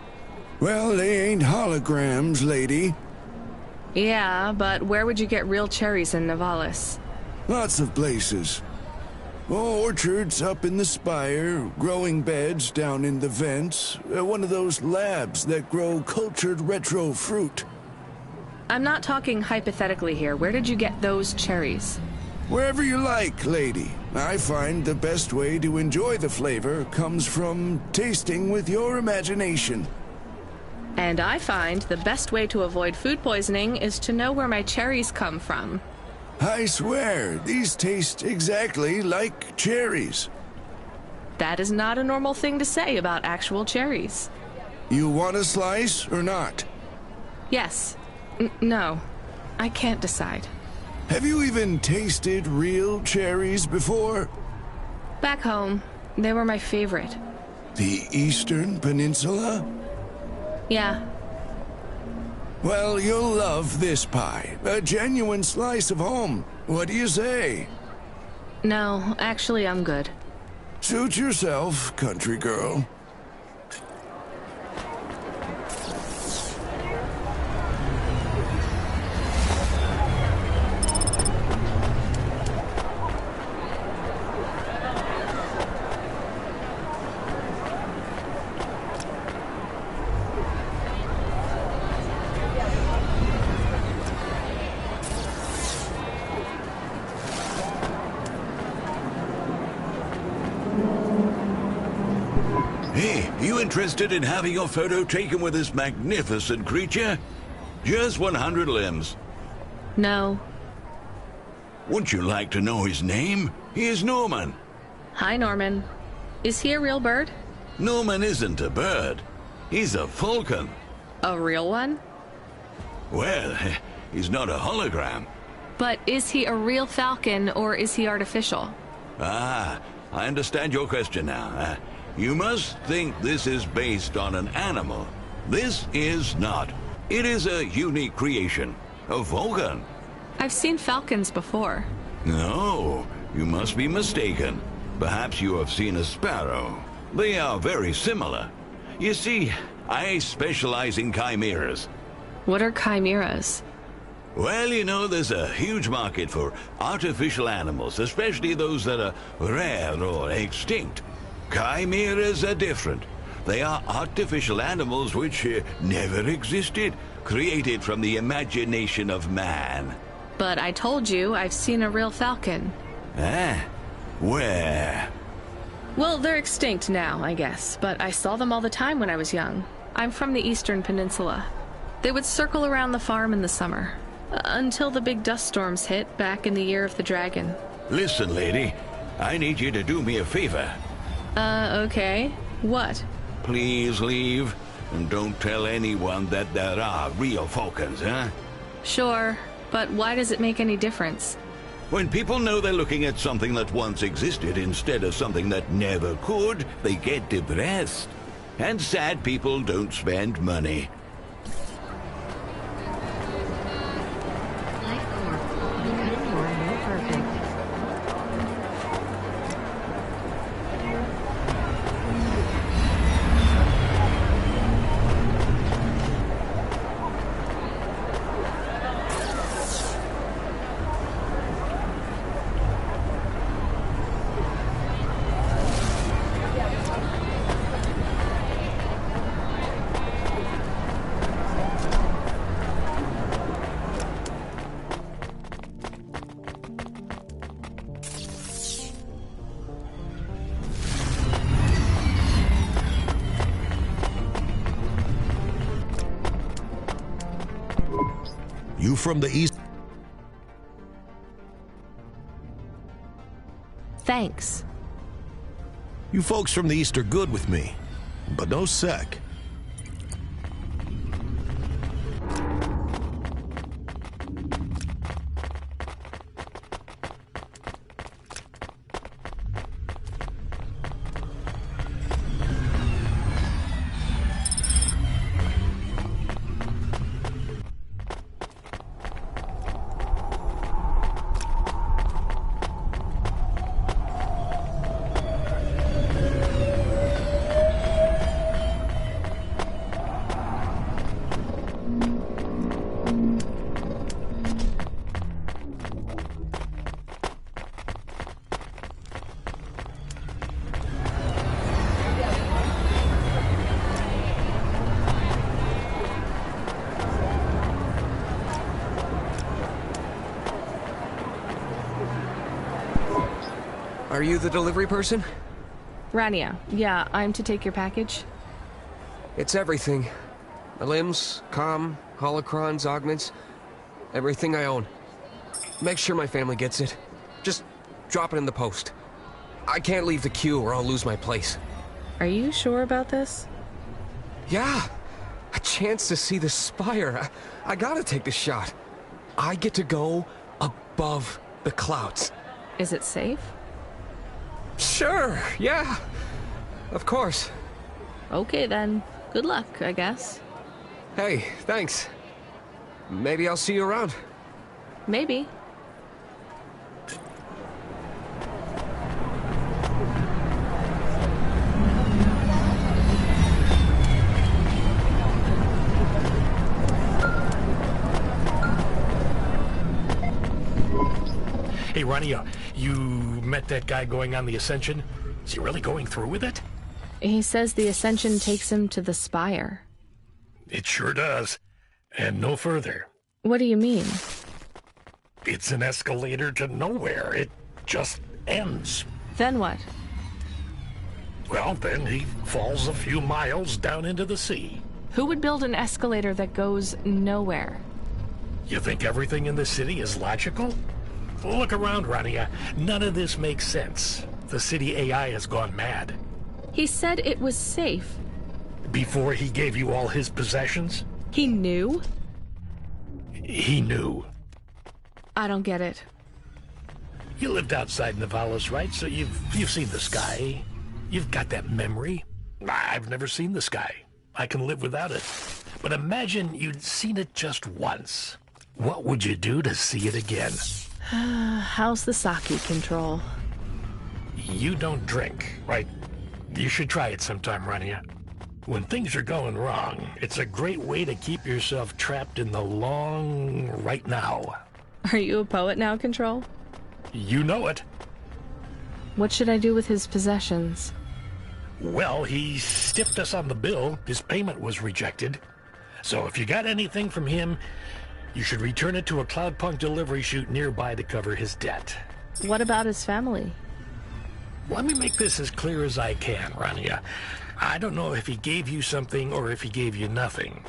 Well, they ain't holograms, lady.
Yeah, but where would you get real cherries in Nivalis?
Lots of places. Orchards up in the spire, growing beds down in the vents, one of those labs that grow cultured retro fruit.
I'm not talking hypothetically here. Where did you get those cherries?
Wherever you like, lady. I find the best way to enjoy the flavor comes from tasting with your imagination.
And I find the best way to avoid food poisoning is to know where my cherries come from.
I swear, these taste exactly like cherries.
That is not a normal thing to say about actual cherries.
You want a slice or not?
Yes. No. I can't decide.
Have you even tasted real cherries before?
Back home, they were my favorite.
The Eastern Peninsula?
Yeah.
Well, you'll love this pie. A genuine slice of home. What do you say?
No, actually, I'm good.
Suit yourself, country girl.
Interested in having your photo taken with this magnificent creature? Just 100 limbs.
No.
Would you like to know his name? He is Norman.
Hi, Norman. Is he a real bird?
Norman isn't a bird. He's a falcon.
A real one?
Well, he's not a hologram.
But is he a real falcon or is he artificial?
Ah, I understand your question now. You must think this is based on an animal. This is not. It is a unique creation. A falcon.
I've seen falcons before.
No, you must be mistaken. Perhaps you have seen a sparrow. They are very similar. You see, I specialize in chimeras.
What are chimeras?
Well, you know, there's a huge market for artificial animals, especially those that are rare or extinct. Chimeras are different. They are artificial animals which never existed, created from the imagination of man.
But I told you I've seen a real falcon.
Ah, where?
Well, they're extinct now, I guess, but I saw them all the time when I was young. I'm from the Eastern Peninsula. They would circle around the farm in the summer, until the big dust storms hit back in the year of the dragon.
Listen, lady, I need you to do me a favor.
Okay. What?
Please leave, and don't tell anyone that there are real falcons, huh?
Sure, but why does it make any difference?
When people know they're looking at something that once existed instead of something that never could, they get depressed. And sad people don't spend money.
You from the East?
Thanks.
You folks from the East are good with me, but no sec.
Are you the delivery person?
Rania, yeah, I'm to take your package.
It's everything. My limbs, comm, holocrons, augments, everything I own. Make sure my family gets it. Just drop it in the post. I can't leave the queue or I'll lose my place.
Are you sure about this?
Yeah! A chance to see the spire. I gotta take the shot. I get to go above the clouds.
Is it safe?
Sure, yeah. Of course.
Okay then. Good luck, I guess.
Hey, thanks. Maybe I'll see you around.
Maybe.
Hey, Rania, you met that guy going on the Ascension? Is he really going through with it?
He says the Ascension takes him to the spire.
It sure does. And no further.
What do you mean?
It's an escalator to nowhere. It just ends.
Then what?
Well, then he falls a few miles down into the sea.
Who would build an escalator that goes nowhere?
You think everything in the city is logical? Look around, Rania. None of this makes sense. The city AI has gone mad.
He said it was safe.
Before he gave you all his possessions?
He knew?
He knew.
I don't get it.
You lived outside Nivalis, right? So you've seen the sky. You've got that memory. I've never seen the sky. I can live without it. But imagine you'd seen it just once. What would you do to see it again?
How's the sake control?
You don't drink, right? You should try it sometime, Rania. When things are going wrong, it's a great way to keep yourself trapped in the long right now.
Are you a poet now, Control?
You know it.
What should I do with his possessions?
Well, he stiffed us on the bill. His payment was rejected. So if you got anything from him, you should return it to a Cloudpunk delivery chute nearby to cover his debt.
What about his family?
Let me make this as clear as I can, Rania. I don't know if he gave you something or if he gave you nothing.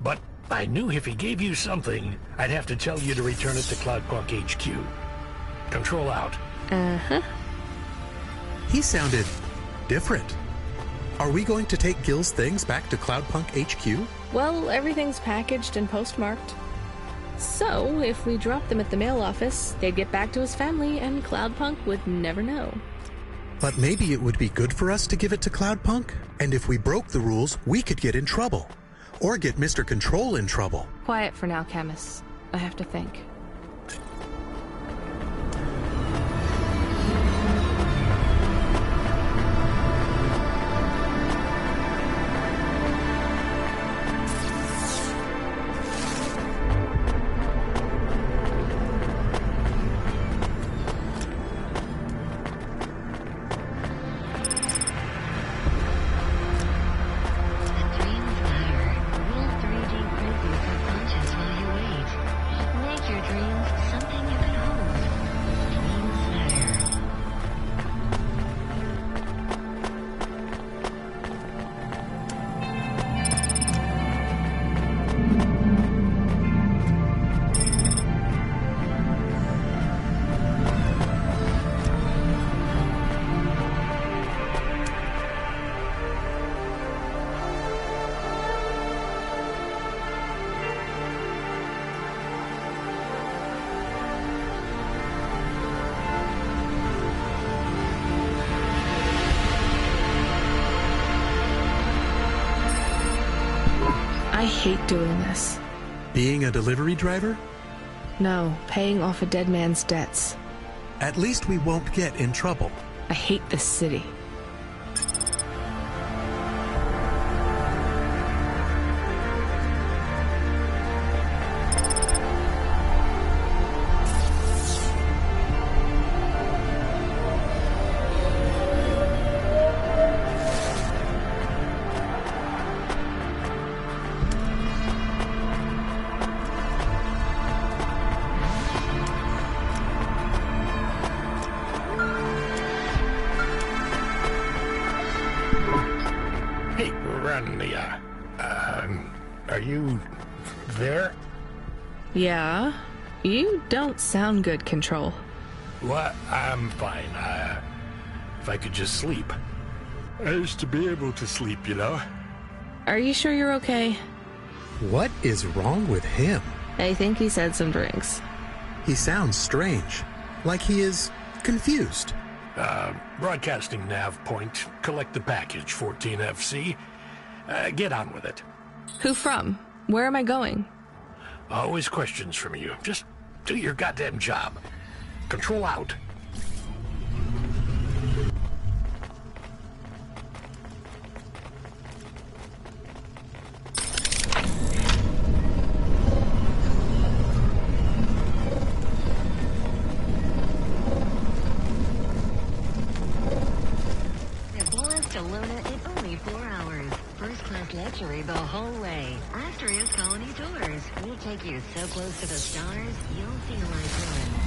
But I knew if he gave you something, I'd have to tell you to return it to Cloudpunk HQ. Control out.
Uh-huh.
He sounded different. Are we going to take Gil's things back to Cloudpunk HQ?
Well, everything's packaged and postmarked. So, if we drop them at the mail office, they'd get back to his family and Cloudpunk would never know.
But maybe it would be good for us to give it to Cloudpunk? And if we broke the rules, we could get in trouble. Or get Mr. Control in trouble.
Quiet for now, Camus. I have to think. I hate doing this.
Being a delivery driver?
No, paying off a dead man's debts.
At least we won't get in trouble.
I hate this city.
Are you there?
Yeah? You don't sound good, Control.
What? I'm fine. If I could just sleep. I used to be able to sleep, you know?
Are you sure you're okay?
What is wrong with him?
I think he's had some drinks.
He sounds strange. Like he is confused.
Broadcasting nav point. Collect the package, 14FC. Get on with it.
Who from? Where am I going?
Always questions from you. Just do your goddamn job. Control out.
Luxury the whole way. Astria's Colony Tours. We'll take you so close to the stars, you'll feel like one.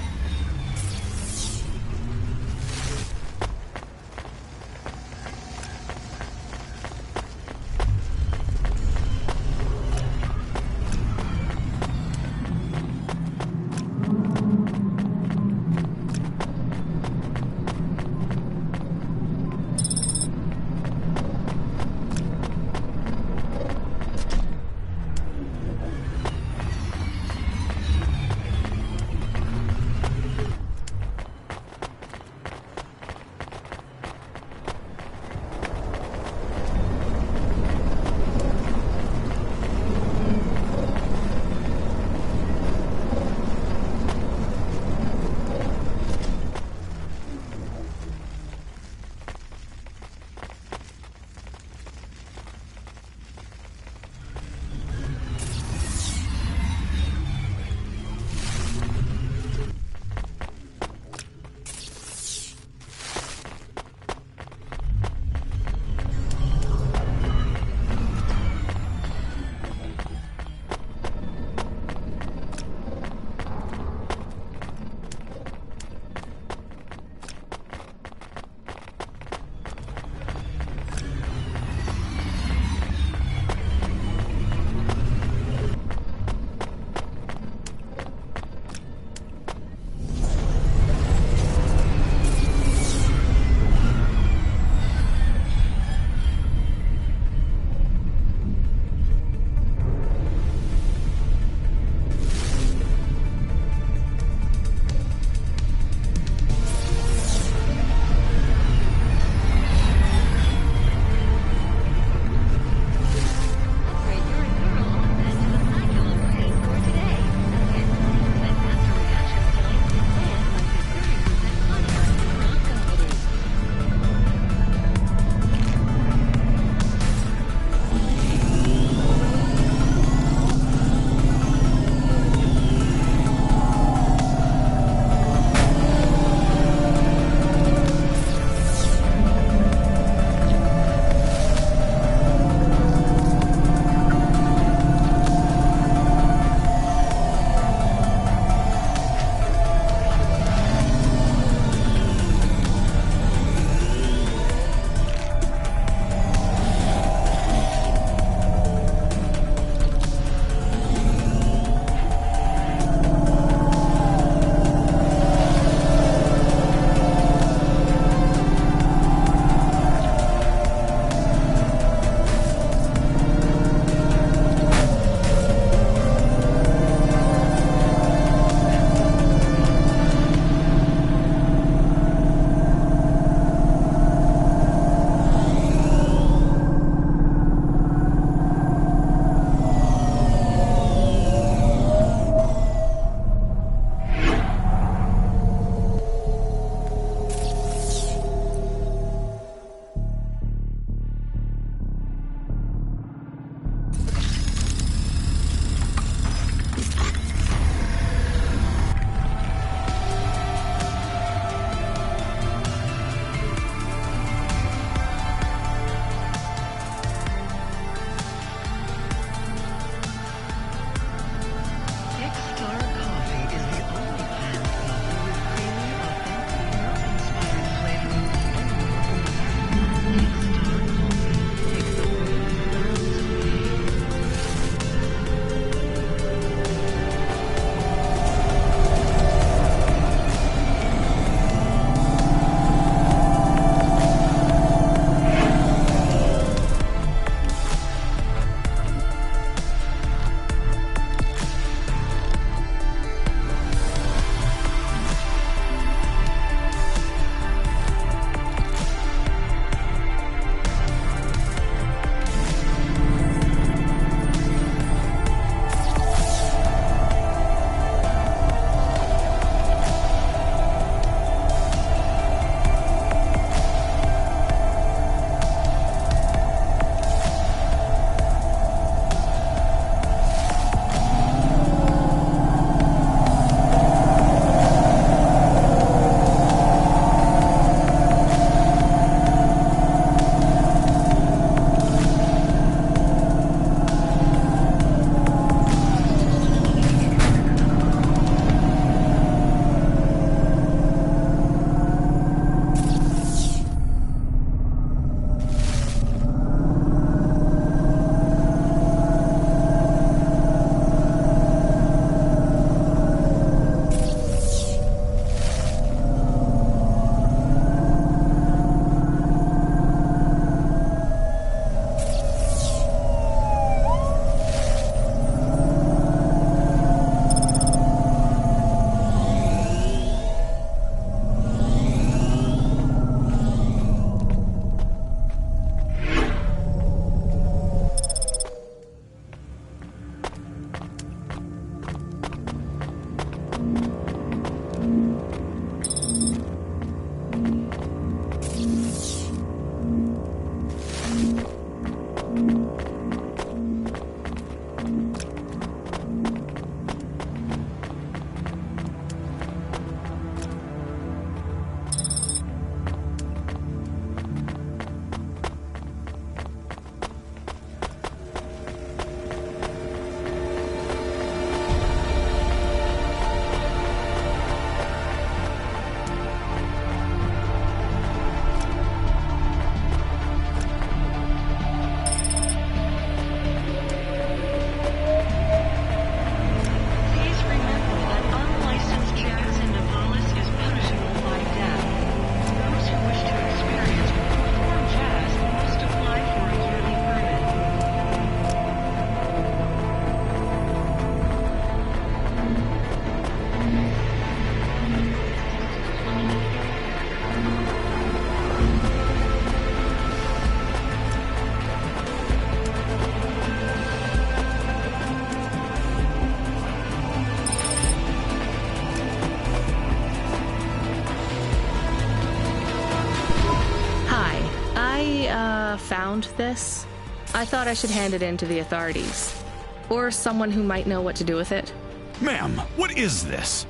Found this. I thought I should hand it in to the authorities. Or someone who might know what to do with it.
Ma'am, what is this?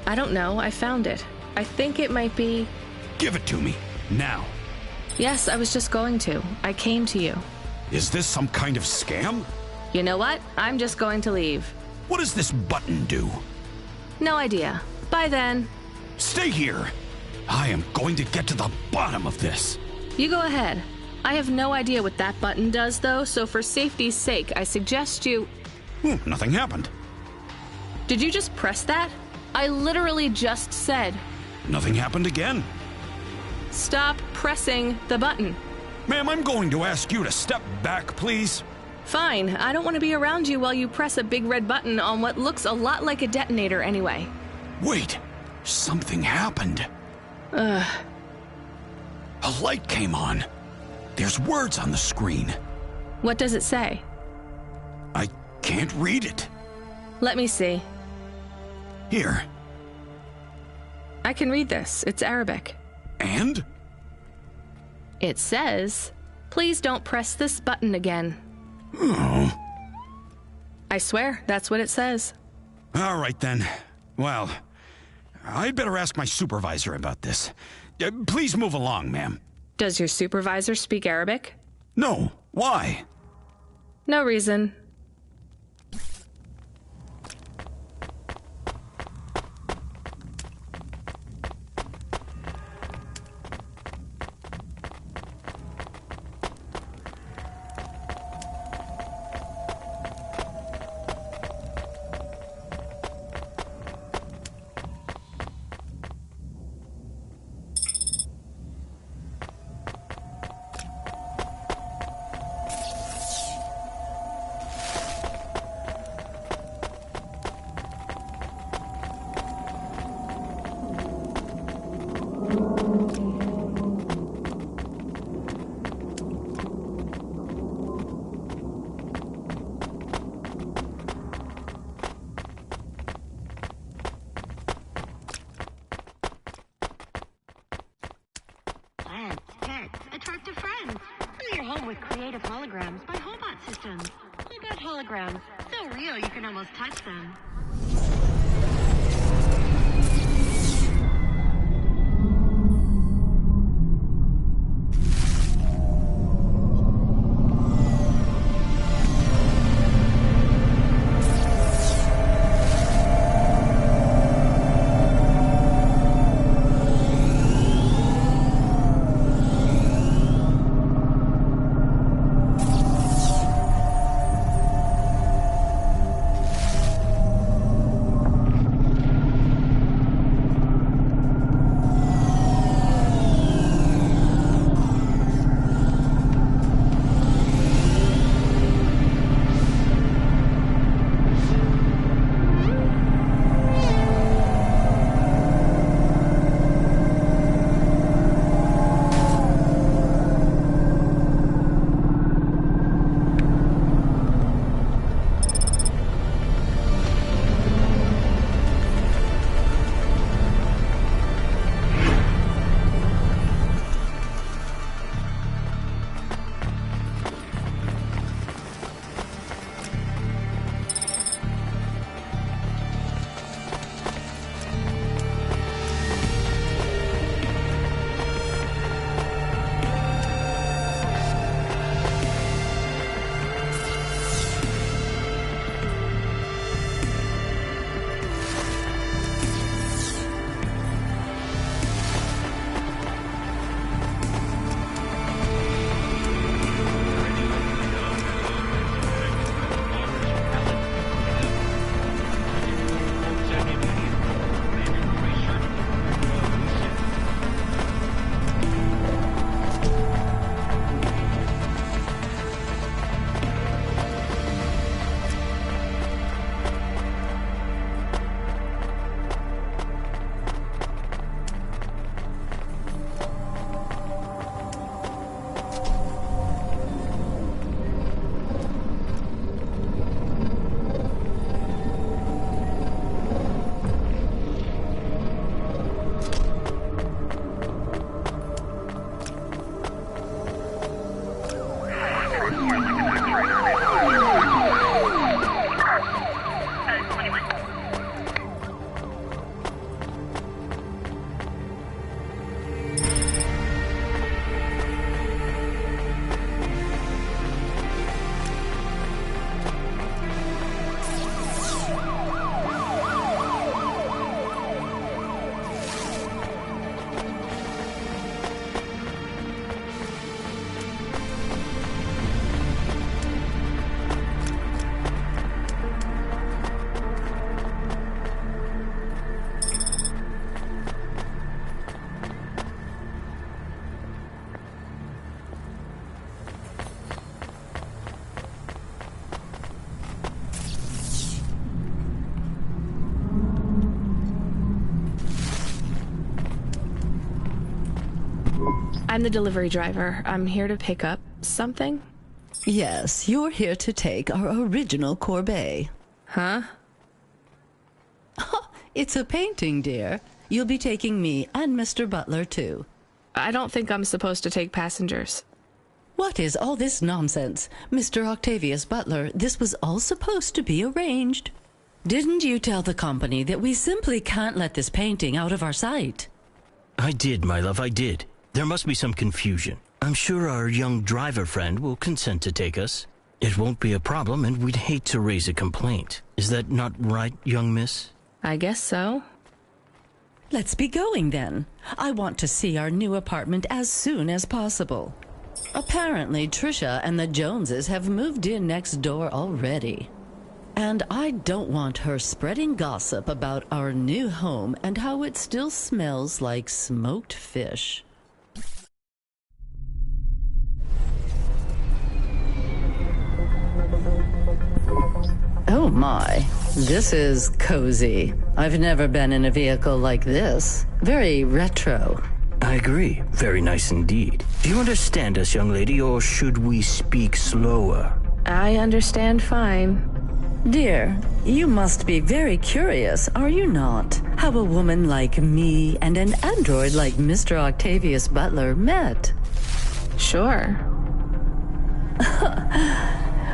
I don't know. I found it. I think it might be...
Give it to me, now.
Yes, I was just going to. I came to you.
Is this some kind of scam?
You know what? I'm just going to leave.
What does this button do?
No idea. Bye then.
Stay here. I am going to get to the bottom of this.
You go ahead. I have no idea what that button does, though, so for safety's sake, I suggest you...
Nothing happened.
Did you just press that? I literally just said...
Nothing happened again.
Stop pressing the button.
Ma'am, I'm going to ask you to step back, please.
Fine. I don't want to be around you while you press a big red button on what looks a lot like a detonator anyway.
Wait. Something happened. A light came on. There's words on the screen.
What does it say?
I can't read it.
Let me see.
Here.
I can read this. It's Arabic.
And?
It says, please don't press this button again.
Oh.
I swear, that's what it says.
All right, then. Well, I'd better ask my supervisor about this. Please move along, ma'am.
Does your supervisor speak Arabic?
No. Why?
No reason.
Attractive friends. Fill your home with creative holograms by Hobot Systems. Hobot holograms. So real you can almost touch them.
I'm the delivery driver. I'm here to pick up something.
Yes, you're here to take our original corbeille.
Huh?
It's a painting, dear. You'll be taking me and Mr. Butler, too.
I don't think I'm supposed to take passengers.
What is all this nonsense? Mr. Octavius Butler, this was all supposed to be arranged. Didn't you tell the company that we simply can't let this painting out of our sight?
I did, my love, I did. There must be some confusion. I'm sure our young driver friend will consent to take us. It won't be a problem, and we'd hate to raise a complaint. Is that not right, young miss?
I guess so.
Let's be going, then. I want to see our new apartment as soon as possible. Apparently, Trisha and the Joneses have moved in next door already. And I don't want her spreading gossip about our new home and how it still smells like smoked fish. Oh my, this is cozy. I've never been in a vehicle like this. Very retro.
I agree. Very nice indeed. Do you understand us, young lady, or should we speak slower?
I understand fine.
Dear, you must be very curious, are you not? How a woman like me and an android like Mr. Octavius Butler met.
Sure.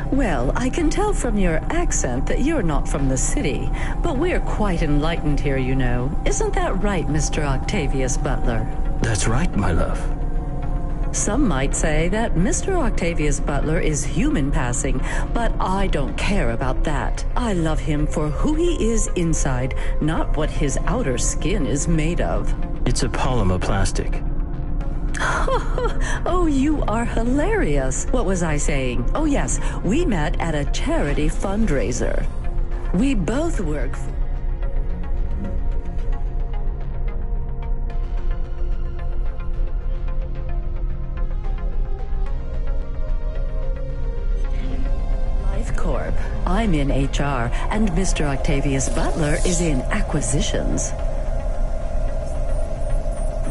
Well, I can tell from your accent that you're not from the city, but we're quite enlightened here, you know. Isn't that right, Mr. Octavius Butler?
That's right, my love.
Some might say that Mr. Octavius Butler is human passing, but I don't care about that. I love him for who he is inside, not what his outer skin is made of.
It's a polymer plastic.
Oh, you are hilarious. What was I saying? Oh, yes, we met at a charity fundraiser. We both work for... Corp. I'm in HR, and Mr. Octavius Butler is in acquisitions.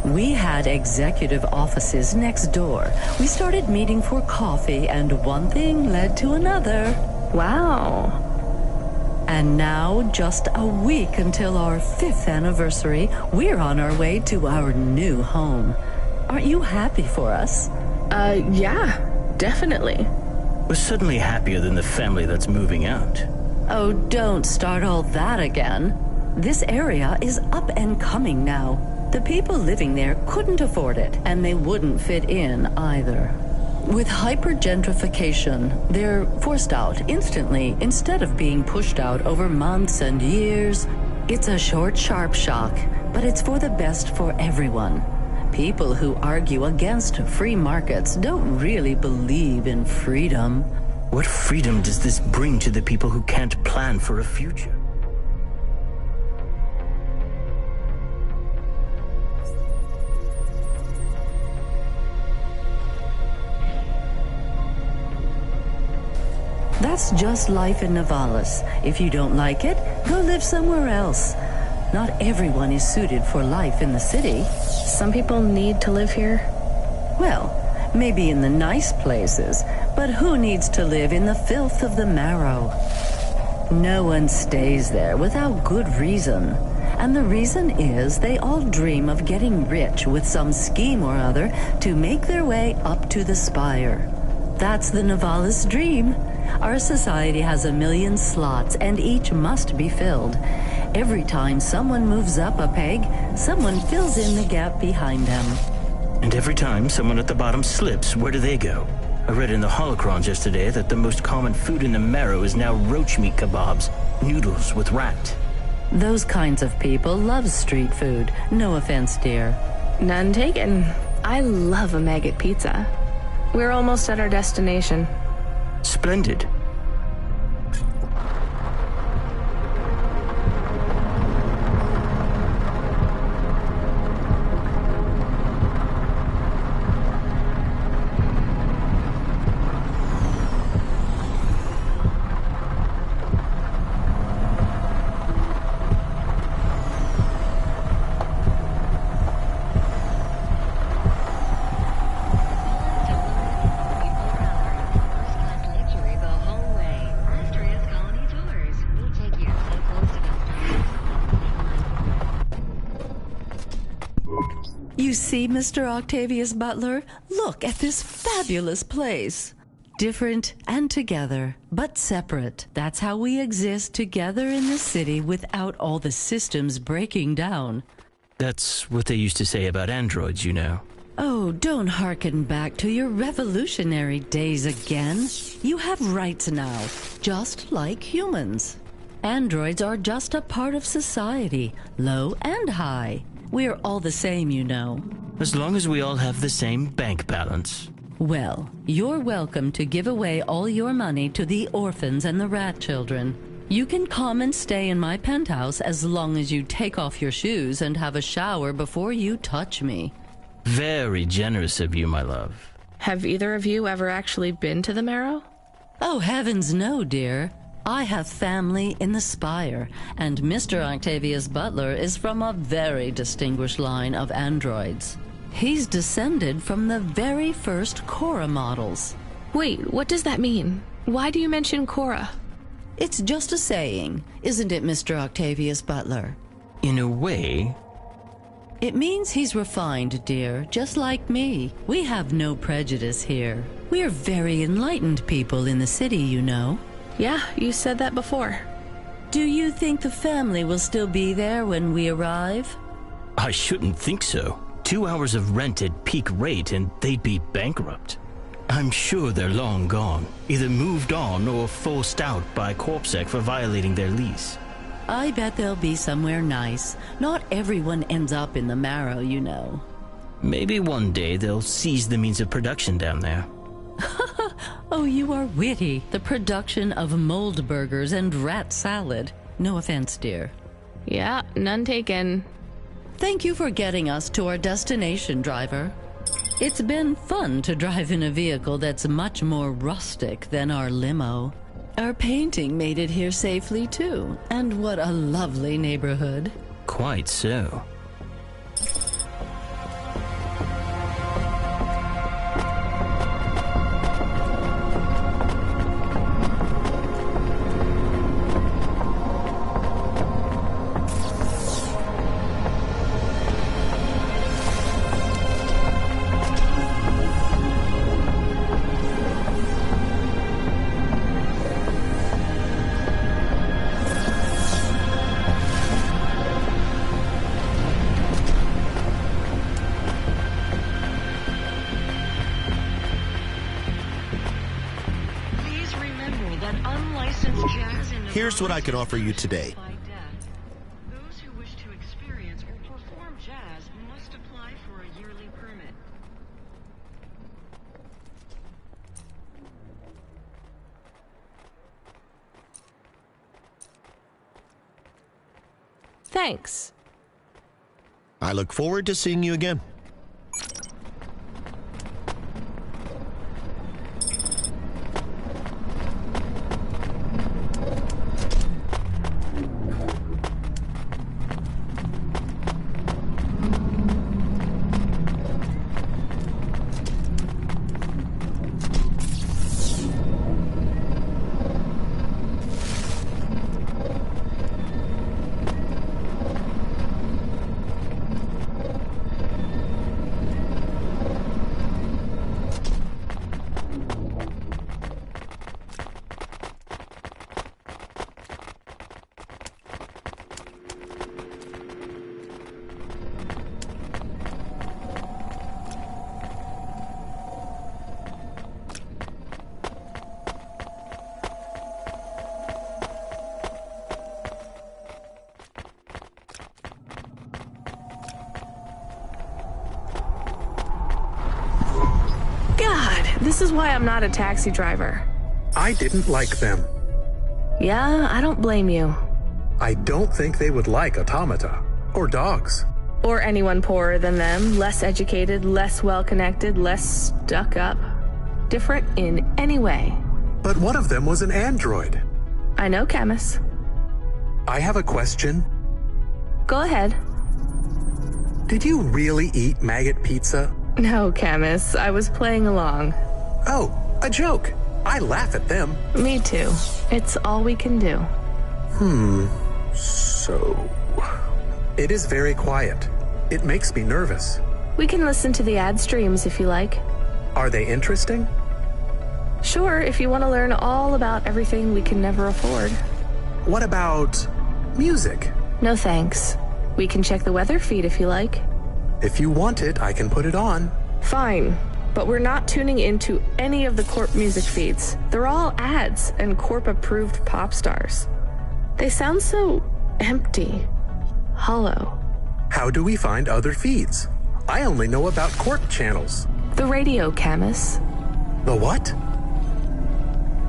We had executive offices next door. We started meeting for coffee, and one thing led to another.
Wow.
And now, just a week until our 5th anniversary, we're on our way to our new home. Aren't you happy for us?
Yeah, definitely.
We're suddenly happier than the family that's moving out.
Oh, don't start all that again. This area is up and coming now. The people living there couldn't afford it, and they wouldn't fit in either. With hypergentrification, they're forced out instantly instead of being pushed out over months and years. It's a short, sharp shock, but it's for the best for everyone. People who argue against free markets don't really believe in freedom.
What freedom does this bring to the people who can't plan for a future?
That's just life in Nivalis. If you don't like it, go live somewhere else. Not everyone is suited for life in the city.
Some people need to live here.
Well, maybe in the nice places, but who needs to live in the filth of the marrow? No one stays there without good reason. And the reason is they all dream of getting rich with some scheme or other to make their way up to the spire. That's the Nivalis dream. Our society has 1 million slots, and each must be filled. Every time someone moves up a peg, someone fills in the gap behind them.
And every time someone at the bottom slips, where do they go? I read in the holocrons yesterday that the most common food in the marrow is now roach meat kebabs, noodles with rat.
Those kinds of people love street food. No offense, dear.
None taken. I love a maggot pizza. We're almost at our destination.
Splendid.
You see, Mr. Octavius Butler? Look at this fabulous place. Different and together, but separate. That's how we exist together in the city without all the systems breaking down.
That's what they used to say about androids, you know.
Oh, don't hearken back to your revolutionary days again. You have rights now, just like humans. Androids are just a part of society, low and high. We're all the same, you know.
As long as we all have the same bank balance.
Well, you're welcome to give away all your money to the orphans and the rat children. You can come and stay in my penthouse as long as you take off your shoes and have a shower before you touch me.
Very generous of you, my love.
Have either of you ever actually been to the Marrow?
Oh, heavens no, dear. I have family in the Spire, and Mr. Octavius Butler is from a very distinguished line of androids. He's descended from the very first Cora models.
Wait, what does that mean? Why do you mention Cora?
It's just a saying, isn't it, Mr. Octavius Butler?
In a way.
It means he's refined, dear, just like me. We have no prejudice here. We're very enlightened people in the city, you know.
Yeah, you said that before.
Do you think the family will still be there when we arrive?
I shouldn't think so. 2 hours of rent at peak rate and they'd be bankrupt. I'm sure they're long gone, either moved on or forced out by CorpSec for violating their lease.
I bet they'll be somewhere nice. Not everyone ends up in the Marrow, you know.
Maybe one day they'll seize the means of production down there.
Oh, you are witty. The production of mold burgers and rat salad. No offense, dear.
Yeah, none taken.
Thank you for getting us to our destination, driver. It's been fun to drive in a vehicle that's much more rustic than our limo. Our painting made it here safely, too. And what a lovely neighborhood.
Quite so.
Here's what I can offer you today.
Those who wish to experience or perform jazz must apply for a yearly permit.
Thanks.
I look forward to seeing you again.
This is why I'm not a taxi driver.
I didn't like them.
Yeah, I don't blame you.
I don't think they would like automata or dogs.
Or anyone poorer than them, less educated, less well-connected, less stuck up. Different in any way.
But one of them was an android.
I know, Camus.
I have a question.
Go ahead.
Did you really eat maggot pizza?
No, Camus. I was playing along.
Oh, a joke. I laugh at them.
Me too. It's all we can do.
So... It is very quiet. It makes me nervous.
We can listen to the ad streams if you like.
Are they interesting?
Sure, if you want to learn all about everything we can never afford.
What about music?
No thanks. We can check the weather feed if you like.
If you want it, I can put it on.
Fine, but we're not tuning into any of the Corp music feeds. They're all ads and Corp-approved pop stars. They sound so empty, hollow.
How do we find other feeds? I only know about Corp channels.
The radio, Camus.
The what?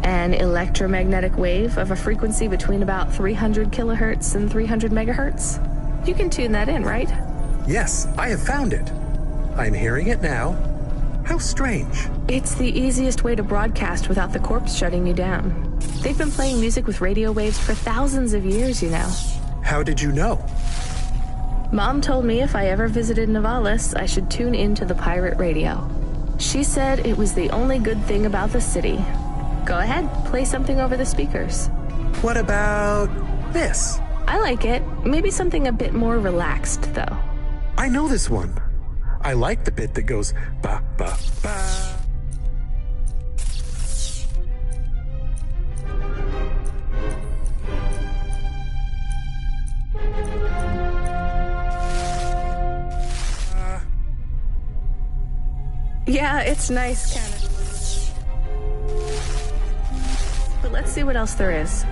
An electromagnetic wave of a frequency between about 300 kilohertz and 300 megahertz. You can tune that in, right?
Yes, I have found it. I'm hearing it now. How strange.
It's the easiest way to broadcast without the Corps shutting you down. They've been playing music with radio waves for thousands of years, you know.
How did you know?
Mom told me if I ever visited Nivalis, I should tune into the pirate radio. She said it was the only good thing about the city. Go ahead, play something over the speakers.
What about this?
I like it. Maybe something a bit more relaxed, though.
I know this one. I like the bit that goes ba ba ba.
Yeah, it's nice, Camus. But let's see what else there is.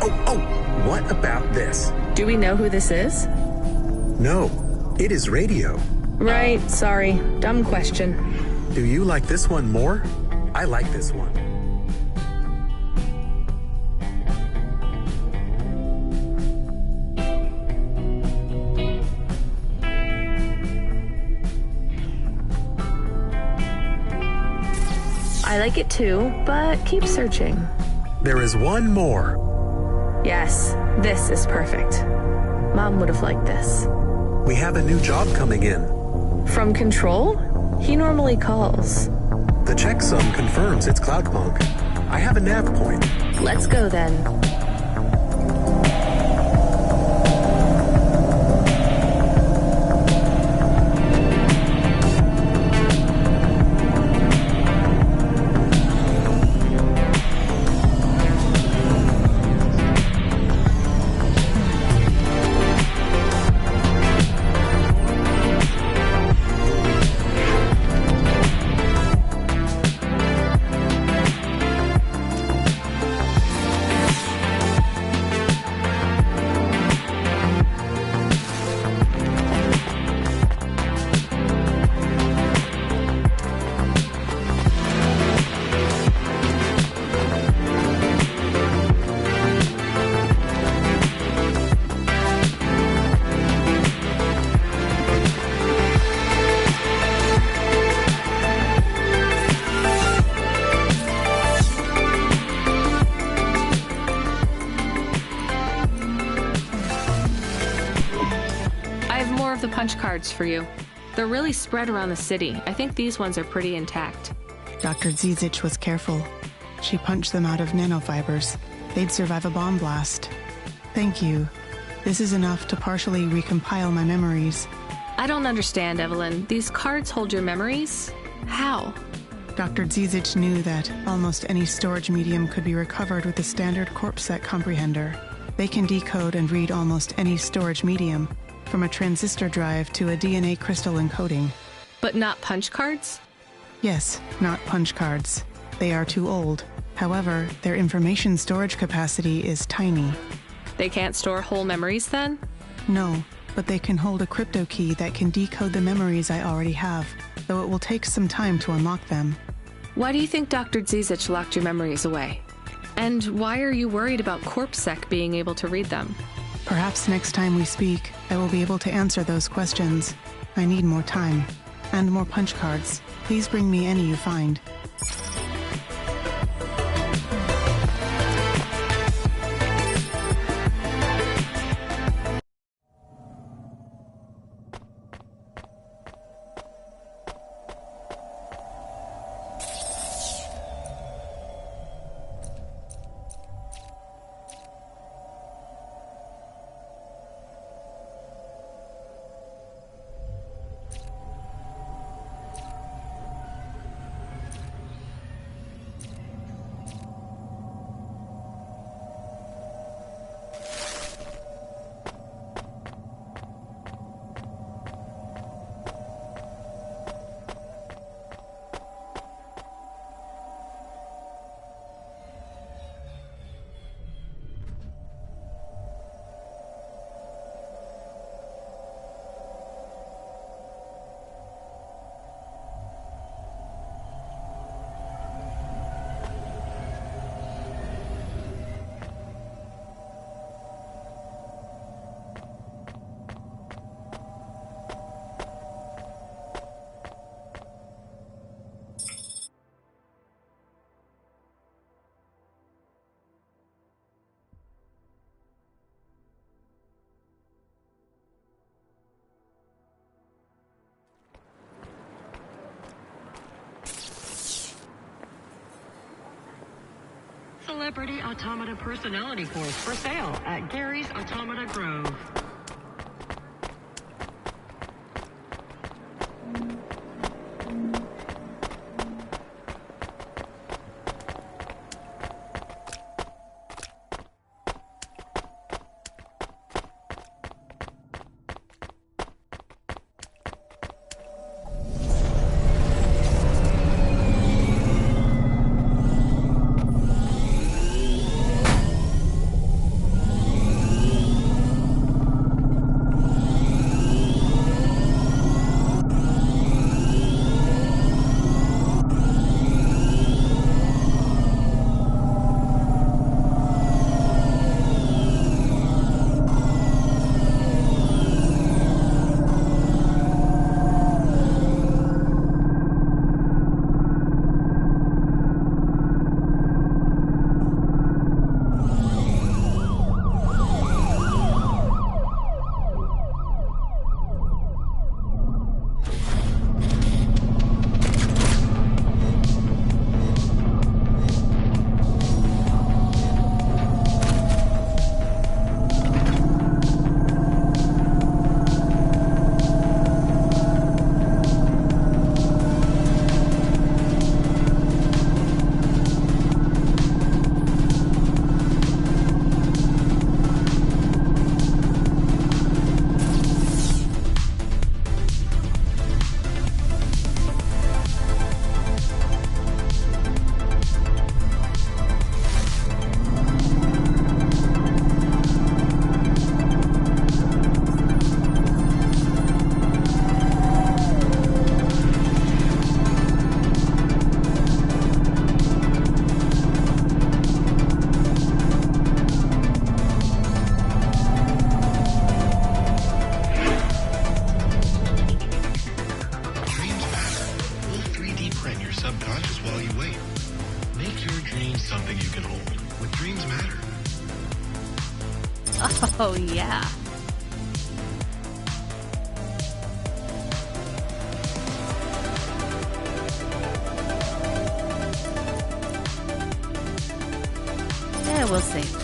Oh, what about this?
Do we know who this is?
No, it is radio.
Right, sorry. Dumb question.
Do you like this one more? I like this one.
I like it too, but keep searching.
There is one more.
Yes, this is perfect. Mom would have liked this.
We have a new job coming in.
From Control? He normally calls.
The checksum confirms it's Cloudpunk. I have a nav point.
Let's go then. The punch cards for you. They're really spread around the city. I think these ones are pretty intact.
Dr. Zizich was careful. She punched them out of nanofibers. They'd survive a bomb blast. Thank you. This is enough to partially recompile my memories.
I don't understand, Evelyn. These cards hold your memories? How?
Dr. Zizich knew that almost any storage medium could be recovered with the standard CorpSec comprehender. They can decode and read almost any storage medium, from a transistor drive to a DNA crystal encoding.
But not punch cards?
Yes, not punch cards. They are too old. However, their information storage capacity is tiny.
They can't store whole memories then?
No, but they can hold a crypto key that can decode the memories I already have, though it will take some time to unlock them.
Why do you think Dr. Zizich locked your memories away? And why are you worried about CorpSec being able to read them?
Perhaps next time we speak, I will be able to answer those questions. I need more time. And more punch cards. Please bring me any you find.
Celebrity Automata Personality Course for sale at Gary's Automata Grove.
Oh, yeah. Yeah, we'll see.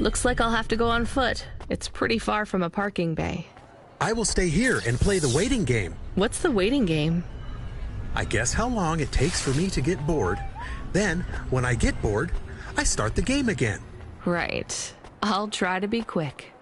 Looks like I'll have to go on foot. It's pretty far from a parking bay.
I will stay here and play the waiting game.
What's the waiting game?
I guess how long it takes for me to get bored. Then, when I get bored, I start the game again.
Right. I'll try to be quick.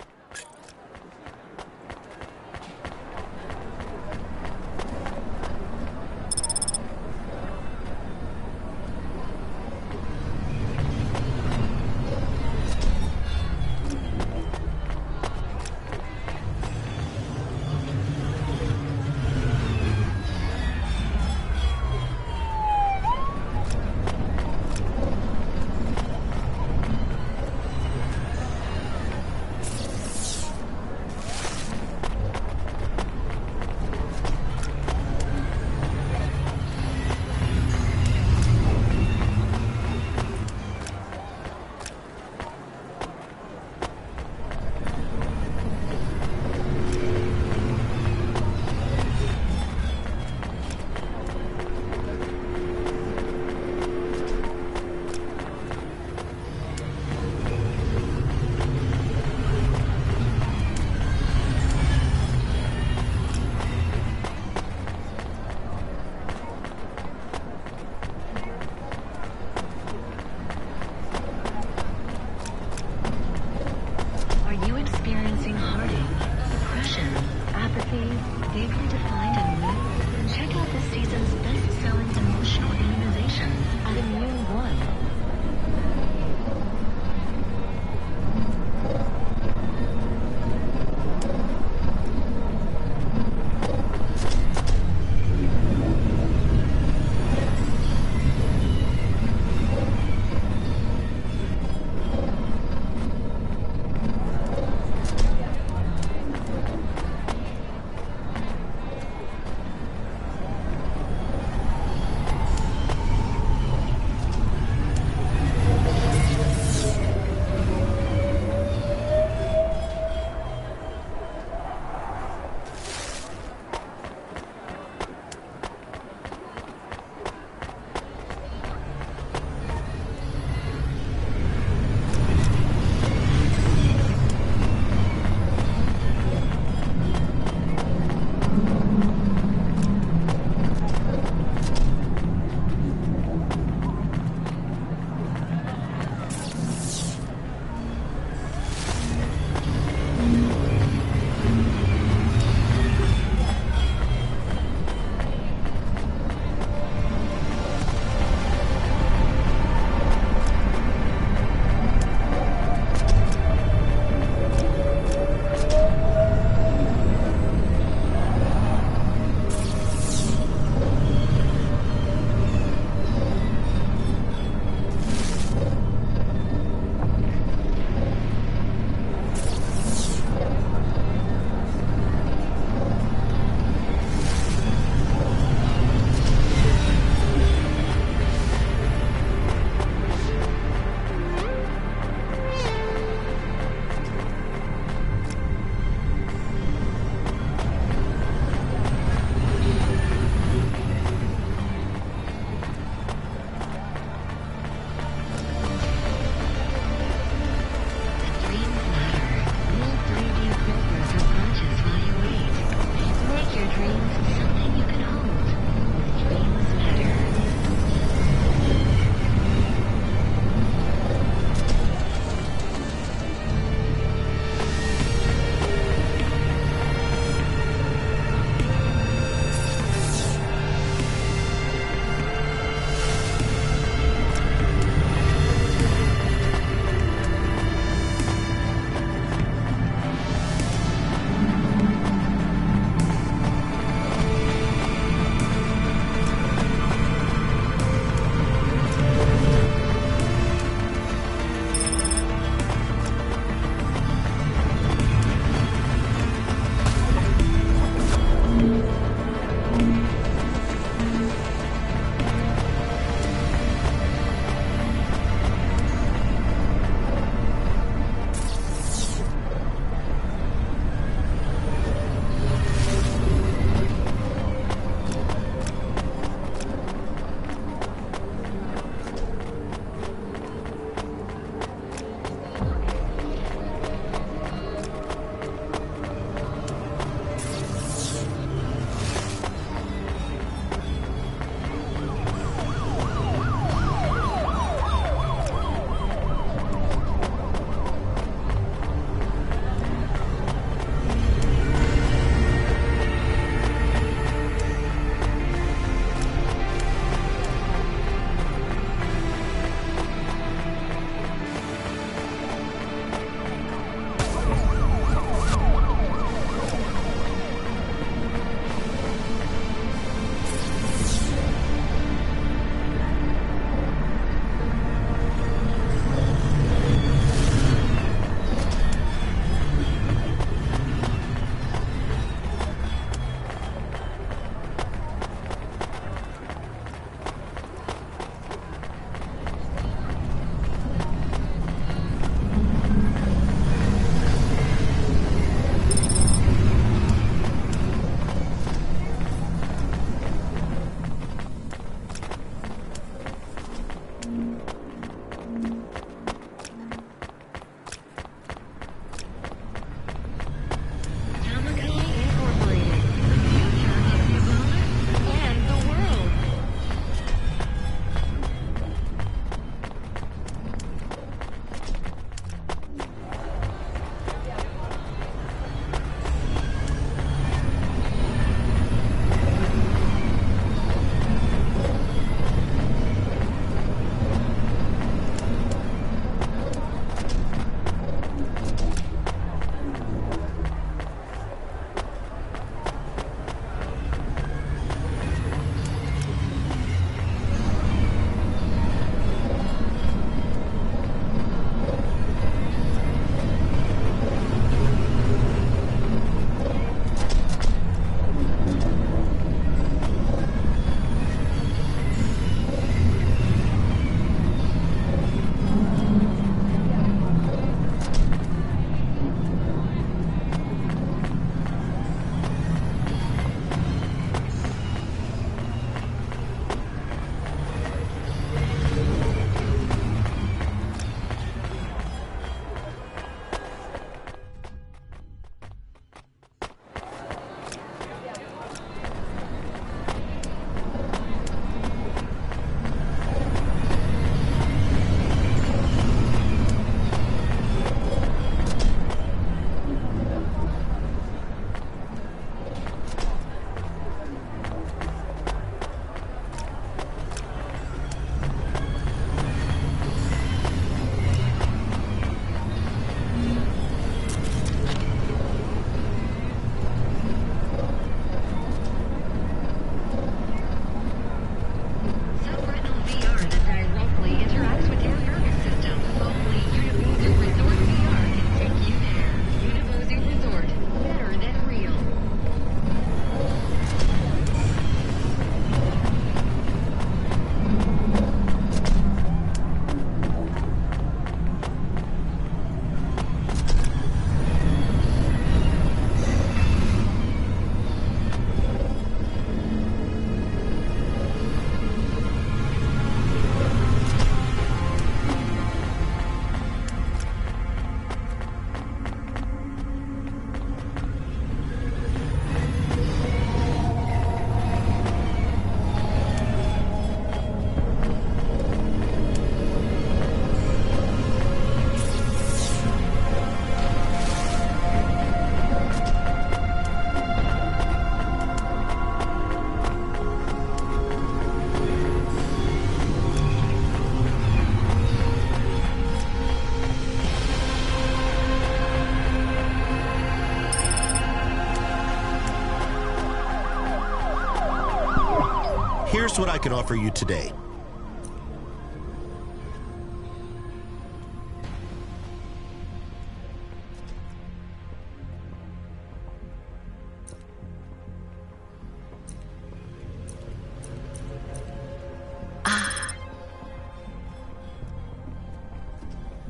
Here's what I can offer you today.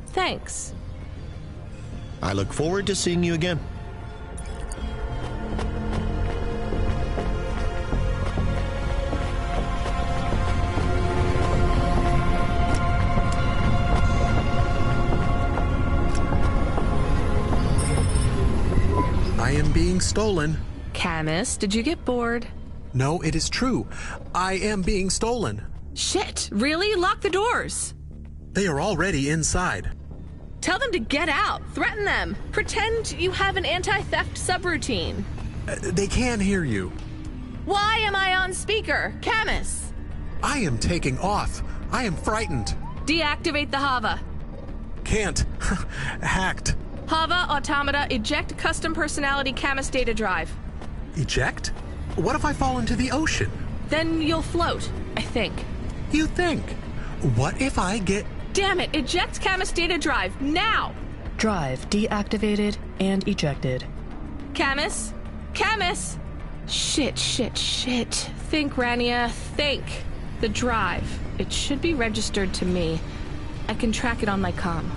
Thanks.
I look forward to seeing you again.
I am being stolen.
Camus, did you get bored?
No, it is true. I am being stolen.
Shit, really? Lock the doors.
They are already inside.
Tell them to get out. Threaten them. Pretend you have an anti-theft subroutine.
They can hear you.
Why am I on speaker? Camus!
I am taking off. I am frightened.
Deactivate the Hava.
Can't. Hacked.
Hava, automata, eject custom personality Camus data drive.
Eject? What if I fall into the ocean?
Then you'll float, I think.
You think? What if I get...
Damn it! Eject Camus data drive, now!
Drive deactivated and ejected.
Camus? Camus! Shit. Think, Rania, think. The drive. It should be registered to me. I can track it on my comm.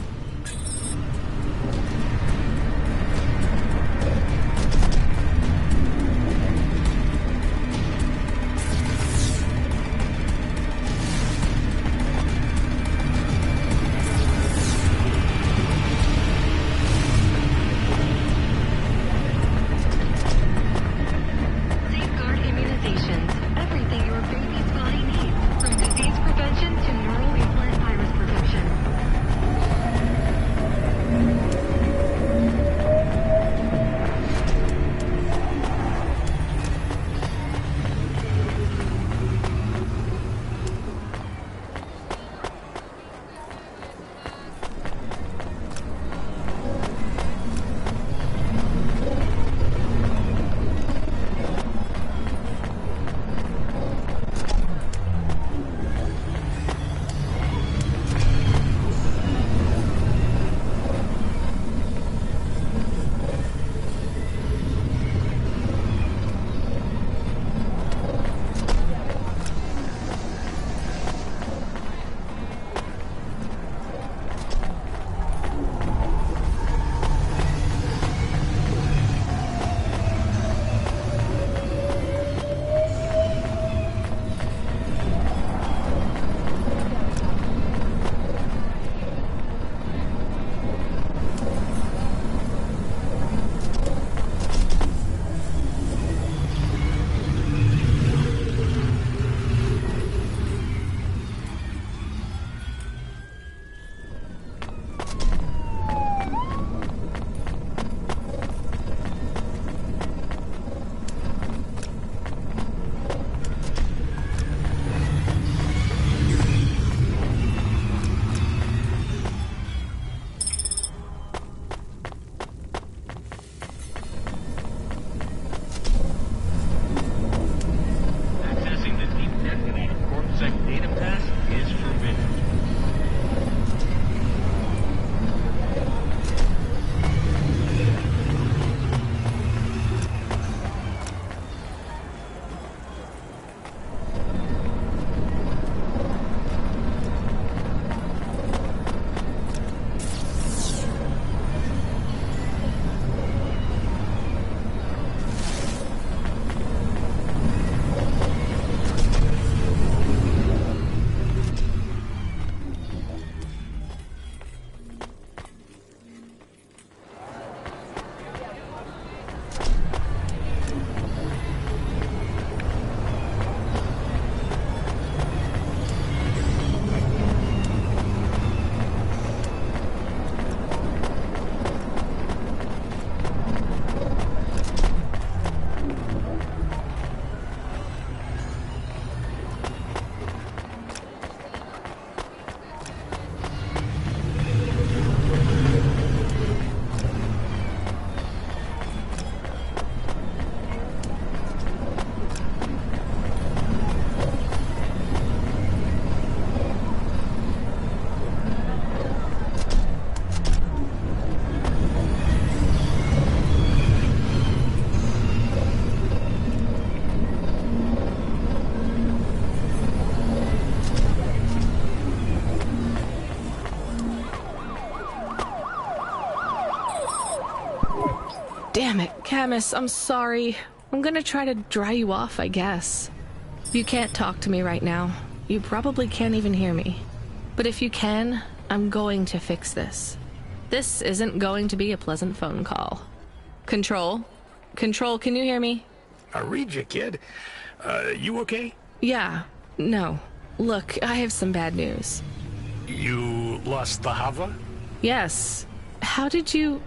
Damn it, Camus, I'm sorry. I'm gonna try to dry you off, I guess. You can't talk to me right now. You probably can't even hear me. But if you can, I'm going to fix this. This isn't going to be a pleasant phone call. Control? Control, can you hear me?
I read you, kid. You okay?
Yeah. No. Look, I have some bad news.
You lost the Hava?
Yes. How did you...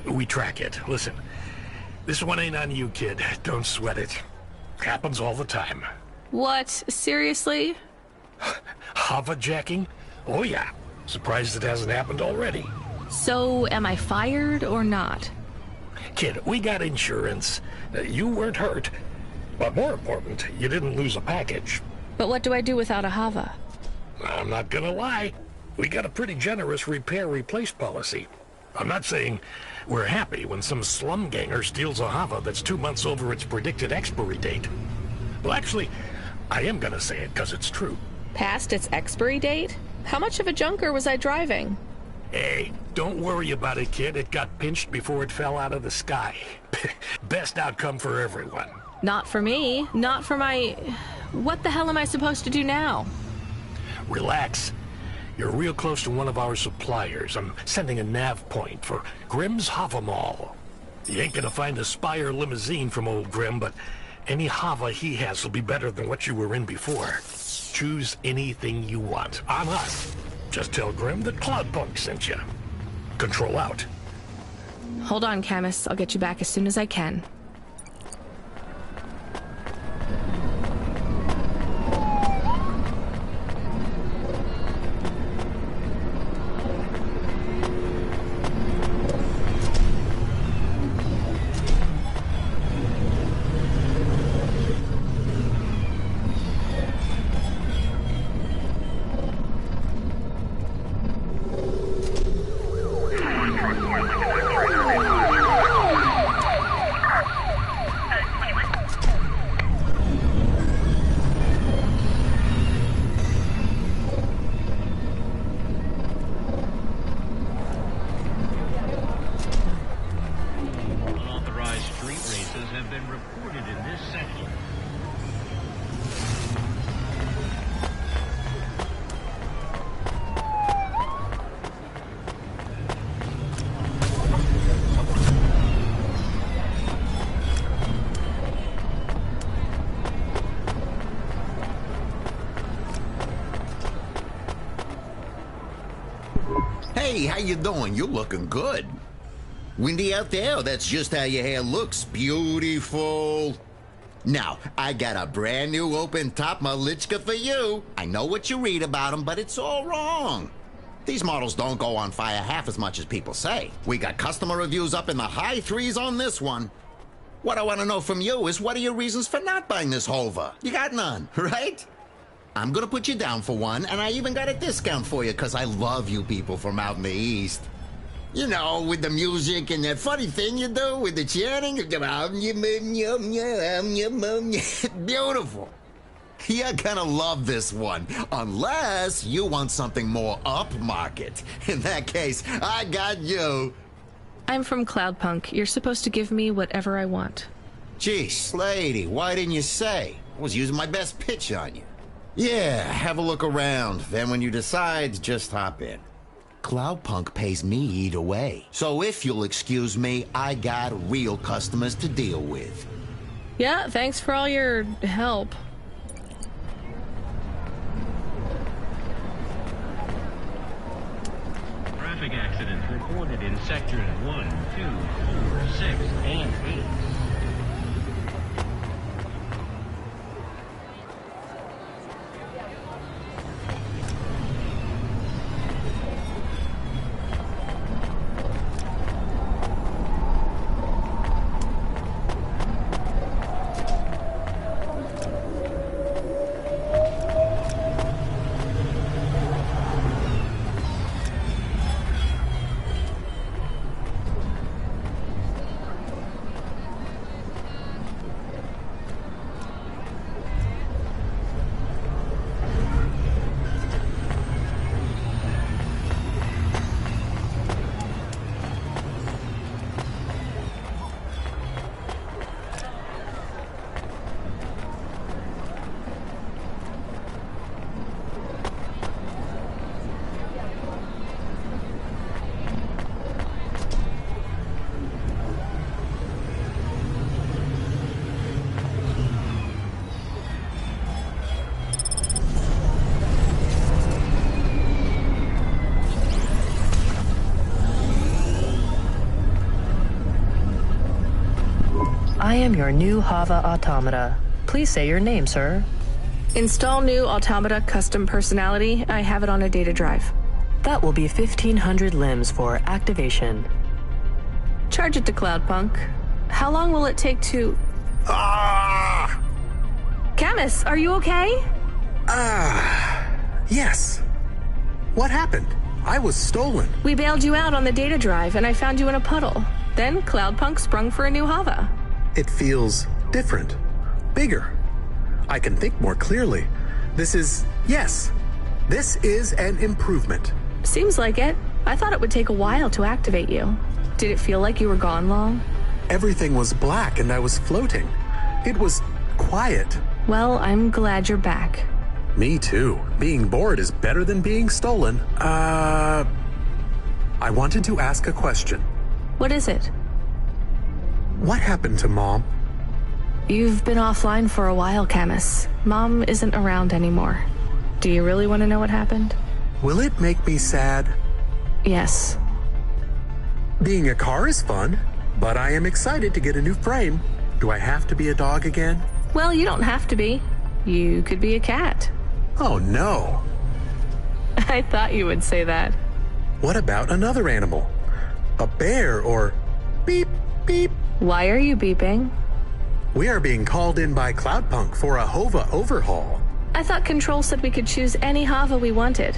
We track it. Listen, this one ain't on you, kid. Don't sweat it. Happens all the time.
What? Seriously?
Hava jacking? Oh yeah. Surprised it hasn't happened already.
So, am I fired or not?
Kid, we got insurance. You weren't hurt. But more important, you didn't lose a package.
But what do I do without a Hava?
I'm not gonna lie. We got a pretty generous repair-replace policy. I'm not saying we're happy when some slum ganger steals a Hava that's 2 months over its predicted expiry date. Well, actually, I am gonna say it because it's true.
Past its expiry date? How much of a junker was I driving?
Hey, don't worry about it, kid. It got pinched before it fell out of the sky. Best outcome for everyone.
Not for me. Not for my... What the hell am I supposed to do now?
Relax. You're real close to one of our suppliers. I'm sending a nav point for Grimm's Hava Mall. You ain't gonna find a Spire limousine from old Grimm, but any Hava he has will be better than what you were in before. Choose anything you want. On us. Just tell Grimm that Cloudpunk sent you. Control out.
Hold on, Camus. I'll get you back as soon as I can.
Hey, how you doing? You're looking good. Windy out there? That's just how your hair looks. Beautiful. Now, I got a brand new open-top Malichka for you. I know what you read about them, but it's all wrong. These models don't go on fire half as much as people say. We got customer reviews up in the high threes on this one. What I want to know from you is, what are your reasons for not buying this Hova? You got none, right? I'm gonna put you down for one, and I even got a discount for you, because I love you people from out in the East. You know, with the music and that funny thing you do with the chanting. Beautiful. You're gonna love this one, unless you want something more upmarket. In that case, I got you.
I'm from Cloudpunk. You're supposed to give me whatever I want.
Geez, lady, why didn't you say? I was using my best pitch on you. Yeah, have a look around. Then when you decide, just hop in. Cloudpunk pays me either way. So if you'll excuse me, I got real customers to deal with.
Yeah, thanks for all your help.
Traffic accidents reported in sectors 1, 2, 4, 6, and 8.
am your new Hava automata. Please say your name, sir.
Install new automata custom personality. I have it on a data drive.
That will be 1,500 limbs for activation.
Charge it to Cloudpunk. How long will it take to... Camus, are you okay?
Yes. What happened? I was stolen.
We bailed you out on the data drive, and I found you in a puddle. Then Cloudpunk sprung for a new Hava.
It feels different. Bigger. I can think more clearly. This is an improvement.
Seems like it. I thought it would take a while to activate you. Did it feel like you were gone long?
Everything was black and I was floating. It was quiet.
Well, I'm glad you're back.
Me too. Being bored is better than being stolen. I wanted to ask a question.
What is it?
What happened to Mom?
You've been offline for a while, Camus. Mom isn't around anymore. Do you really want to know what happened?
Will it make me sad?
Yes.
Being a car is fun, but I am excited to get a new frame. Do I have to be a dog again?
Well, you don't have to be. You could be a cat.
Oh, no.
I thought you would say that.
What about another animal? A bear or beep, beep?
Why are you beeping?
We are being called in by Cloudpunk for a Hova overhaul.
I thought Control said we could choose any Hava we wanted.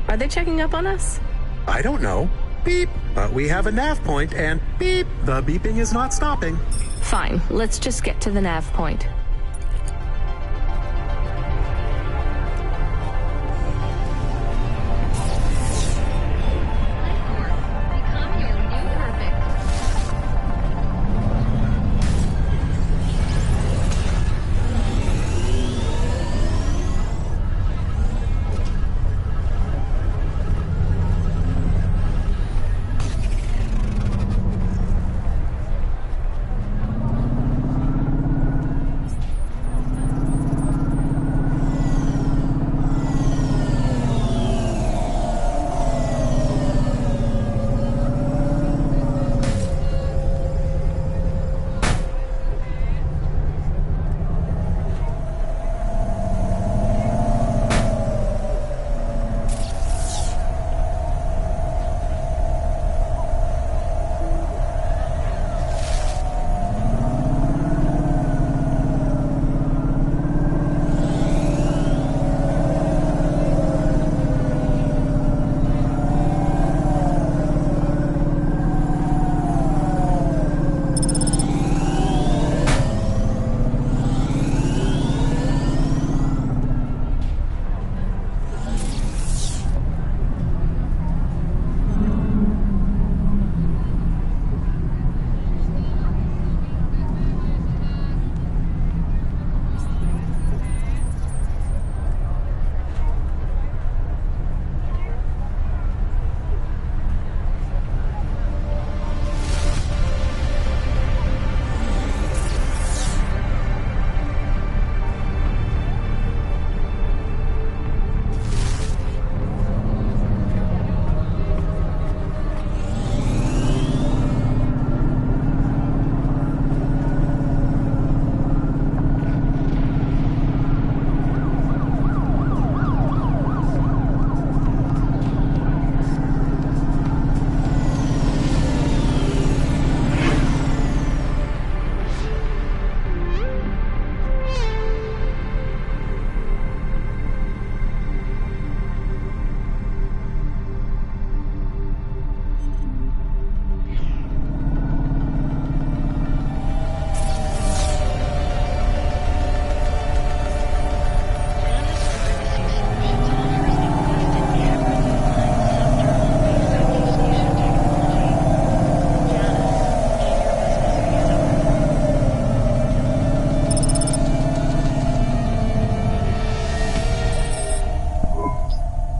Are they checking up on us?
I don't know. Beep. But we have a nav point and beep. The beeping is not stopping.
Fine. Let's just get to the nav point.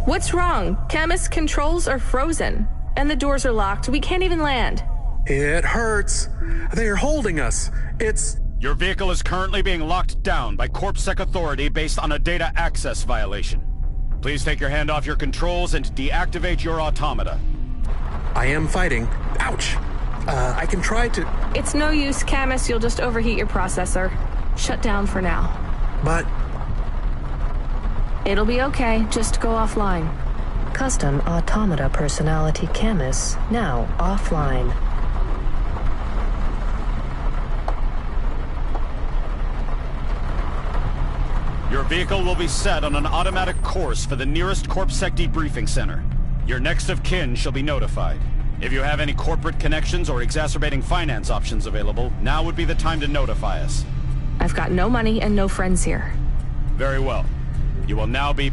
What's wrong? Camus, controls are frozen. And the doors are locked. We can't even land.
It hurts. They are holding us.
Your vehicle is currently being locked down by CorpSec authority based on a data access violation. Please take your hand off your controls and deactivate your automata.
I am fighting. Ouch. I can try to...
It's no use, Camus. You'll just overheat your processor. Shut down for now.
But...
It'll be okay. Just go offline.
Custom automata personality Camus now offline.
Your vehicle will be set on an automatic course for the nearest CorpSec debriefing center. Your next of kin shall be notified. If you have any corporate connections or exacerbating finance options available, now would be the time to notify us.
I've got no money and no friends here.
Very well. You will now be...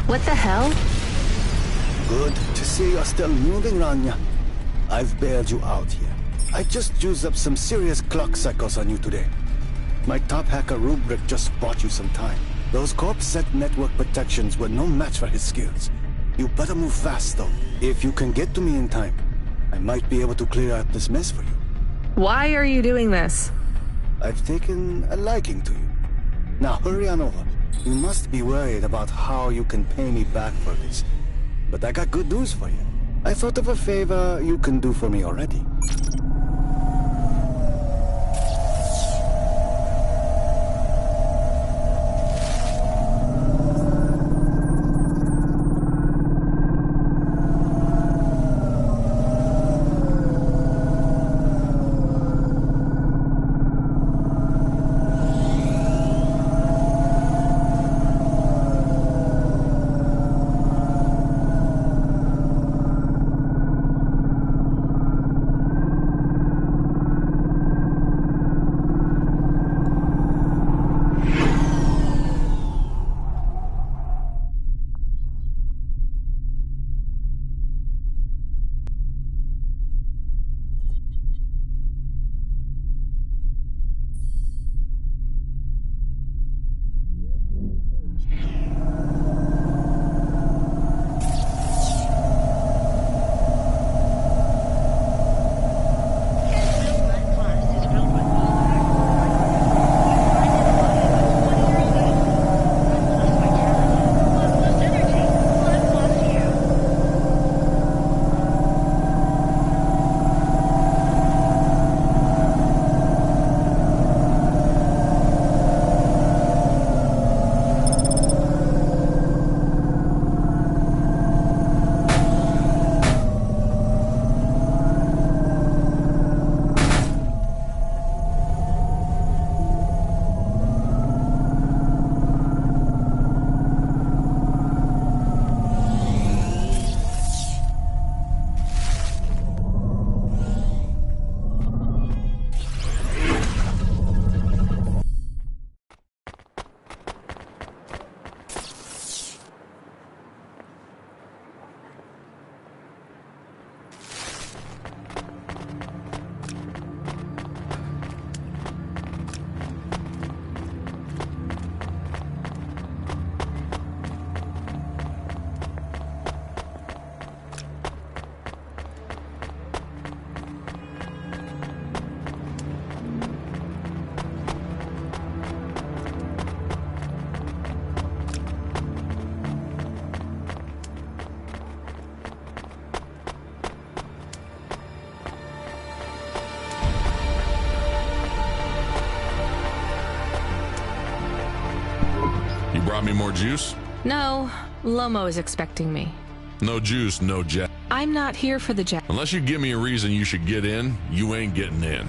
What the hell?
Good to see you're still moving, Rania. I've bailed you out here. I just used up some serious clock cycles on you today. My top hacker Rubric just bought you some time. Those CorpSec network protections were no match for his skills. You better move fast, though. If you can get to me in time, I might be able to clear out this mess for you.
Why are you doing this?
I've taken a liking to you. Now hurry on over. You must be worried about how you can pay me back for this. But I got good news for you. I thought of a favor you can do for me already.
Brought me more juice?
No, Lomo is expecting me.
No juice, no jet.
I'm not here for the jet.
Unless you give me a reason you should get in, you ain't getting in.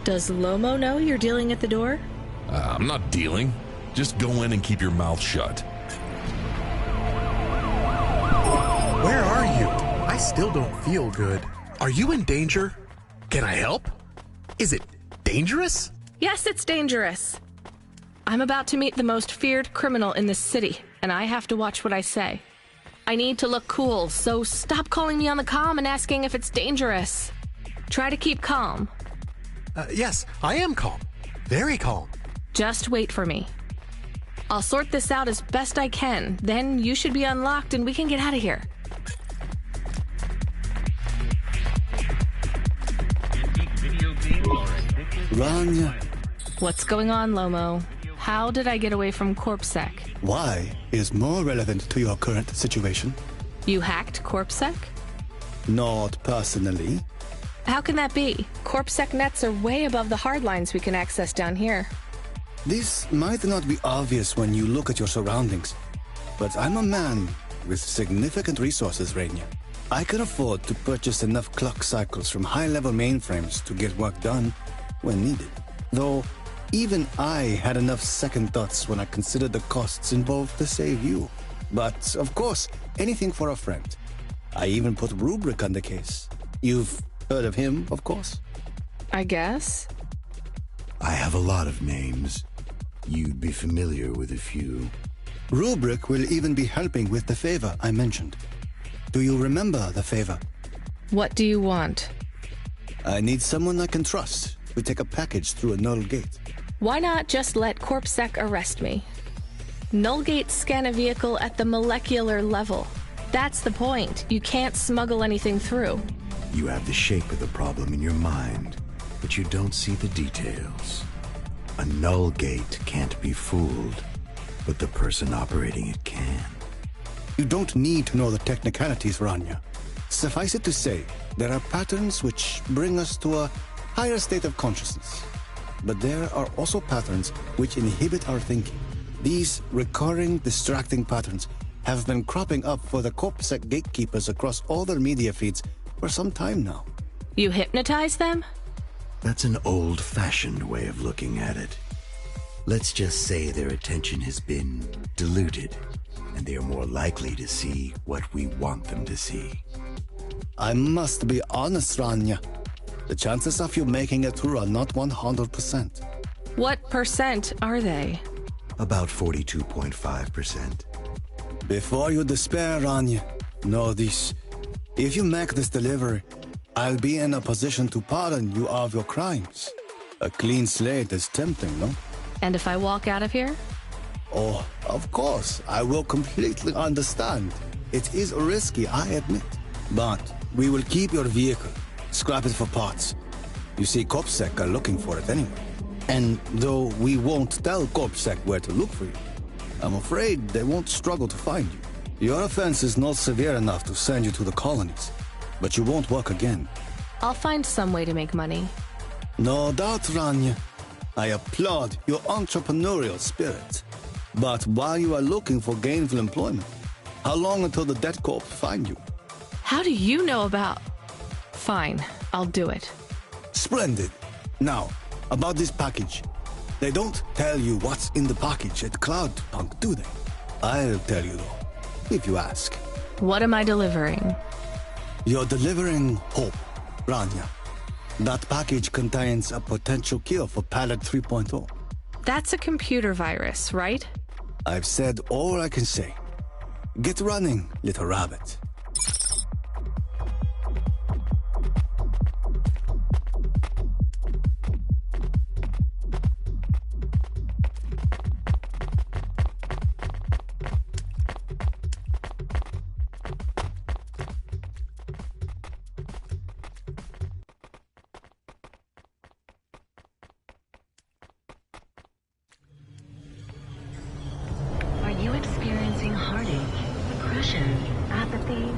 Does Lomo know you're dealing at the door?
I'm not dealing. Just go in and keep your mouth shut.
Where are you? I still don't feel good. Are you in danger? Can I help? Is it dangerous?
Yes, it's dangerous. I'm about to meet the most feared criminal in this city, and I have to watch what I say. I need to look cool, so stop calling me on the comm and asking if it's dangerous. Try to keep calm.
Yes, I am calm. Very calm.
Just wait for me. I'll sort this out as best I can. Then you should be unlocked and we can get out of here.
Rania.
What's going on, Lomo? How did I get away from CorpSec?
Why is more relevant to your current situation.
You hacked CorpSec?
Not personally.
How can that be? CorpSec nets are way above the hard lines we can access down here.
This might not be obvious when you look at your surroundings, but I'm a man with significant resources, Rainier. I can afford to purchase enough clock cycles from high-level mainframes to get work done when needed. Though, even I had enough second thoughts when I considered the costs involved to save you. But, of course, anything for a friend. I even put Rubric on the case. You've heard of him, of course?
I guess.
I have a lot of names. You'd be familiar with a few.
Rubric will even be helping with the favor I mentioned. Do you remember the favor?
What do you want?
I need someone I can trust to take a package through a null gate.
Why not just let CorpSec arrest me? Null gates scan a vehicle at the molecular level. That's the point. You can't smuggle anything through.
You have the shape of the problem in your mind, but you don't see the details. A null gate can't be fooled, but the person operating it can.
You don't need to know the technicalities, Rania. Suffice it to say, there are patterns which bring us to a higher state of consciousness. But there are also patterns which inhibit our thinking. These recurring, distracting patterns have been cropping up for the CorpSec gatekeepers across all their media feeds for some time now.
You hypnotize them?
That's an old-fashioned way of looking at it. Let's just say their attention has been diluted, and they are more likely to see what we want them to see.
I must be honest, Rania. The chances of you making it through are not 100%.
What percent are they?
About 42.5%.
Before you despair, Rania, know this. If you make this delivery, I'll be in a position to pardon you of your crimes. A clean slate is tempting, no?
And if I walk out of here?
Oh, of course, I will completely understand. It is risky, I admit. But we will keep your vehicle, scrap it for parts. You see, CorpSec are looking for it anyway. And though we won't tell CorpSec where to look for you, I'm afraid they won't struggle to find you. Your offense is not severe enough to send you to the colonies, but you won't work again.
I'll find some way to make money.
No doubt, Rania. I applaud your entrepreneurial spirit. But while you are looking for gainful employment, how long until the debt corp find you?
How do you know about... Fine, I'll do it.
Splendid. Now, about this package. They don't tell you what's in the package at Cloudpunk, do they? I'll tell you though, if you ask.
What am I delivering?
You're delivering hope, Rania. That package contains a potential cure for Pallet 3.0.
That's a computer virus, right?
I've said all I can say. Get running, little rabbit.
Are you experiencing heartache, depression, apathy,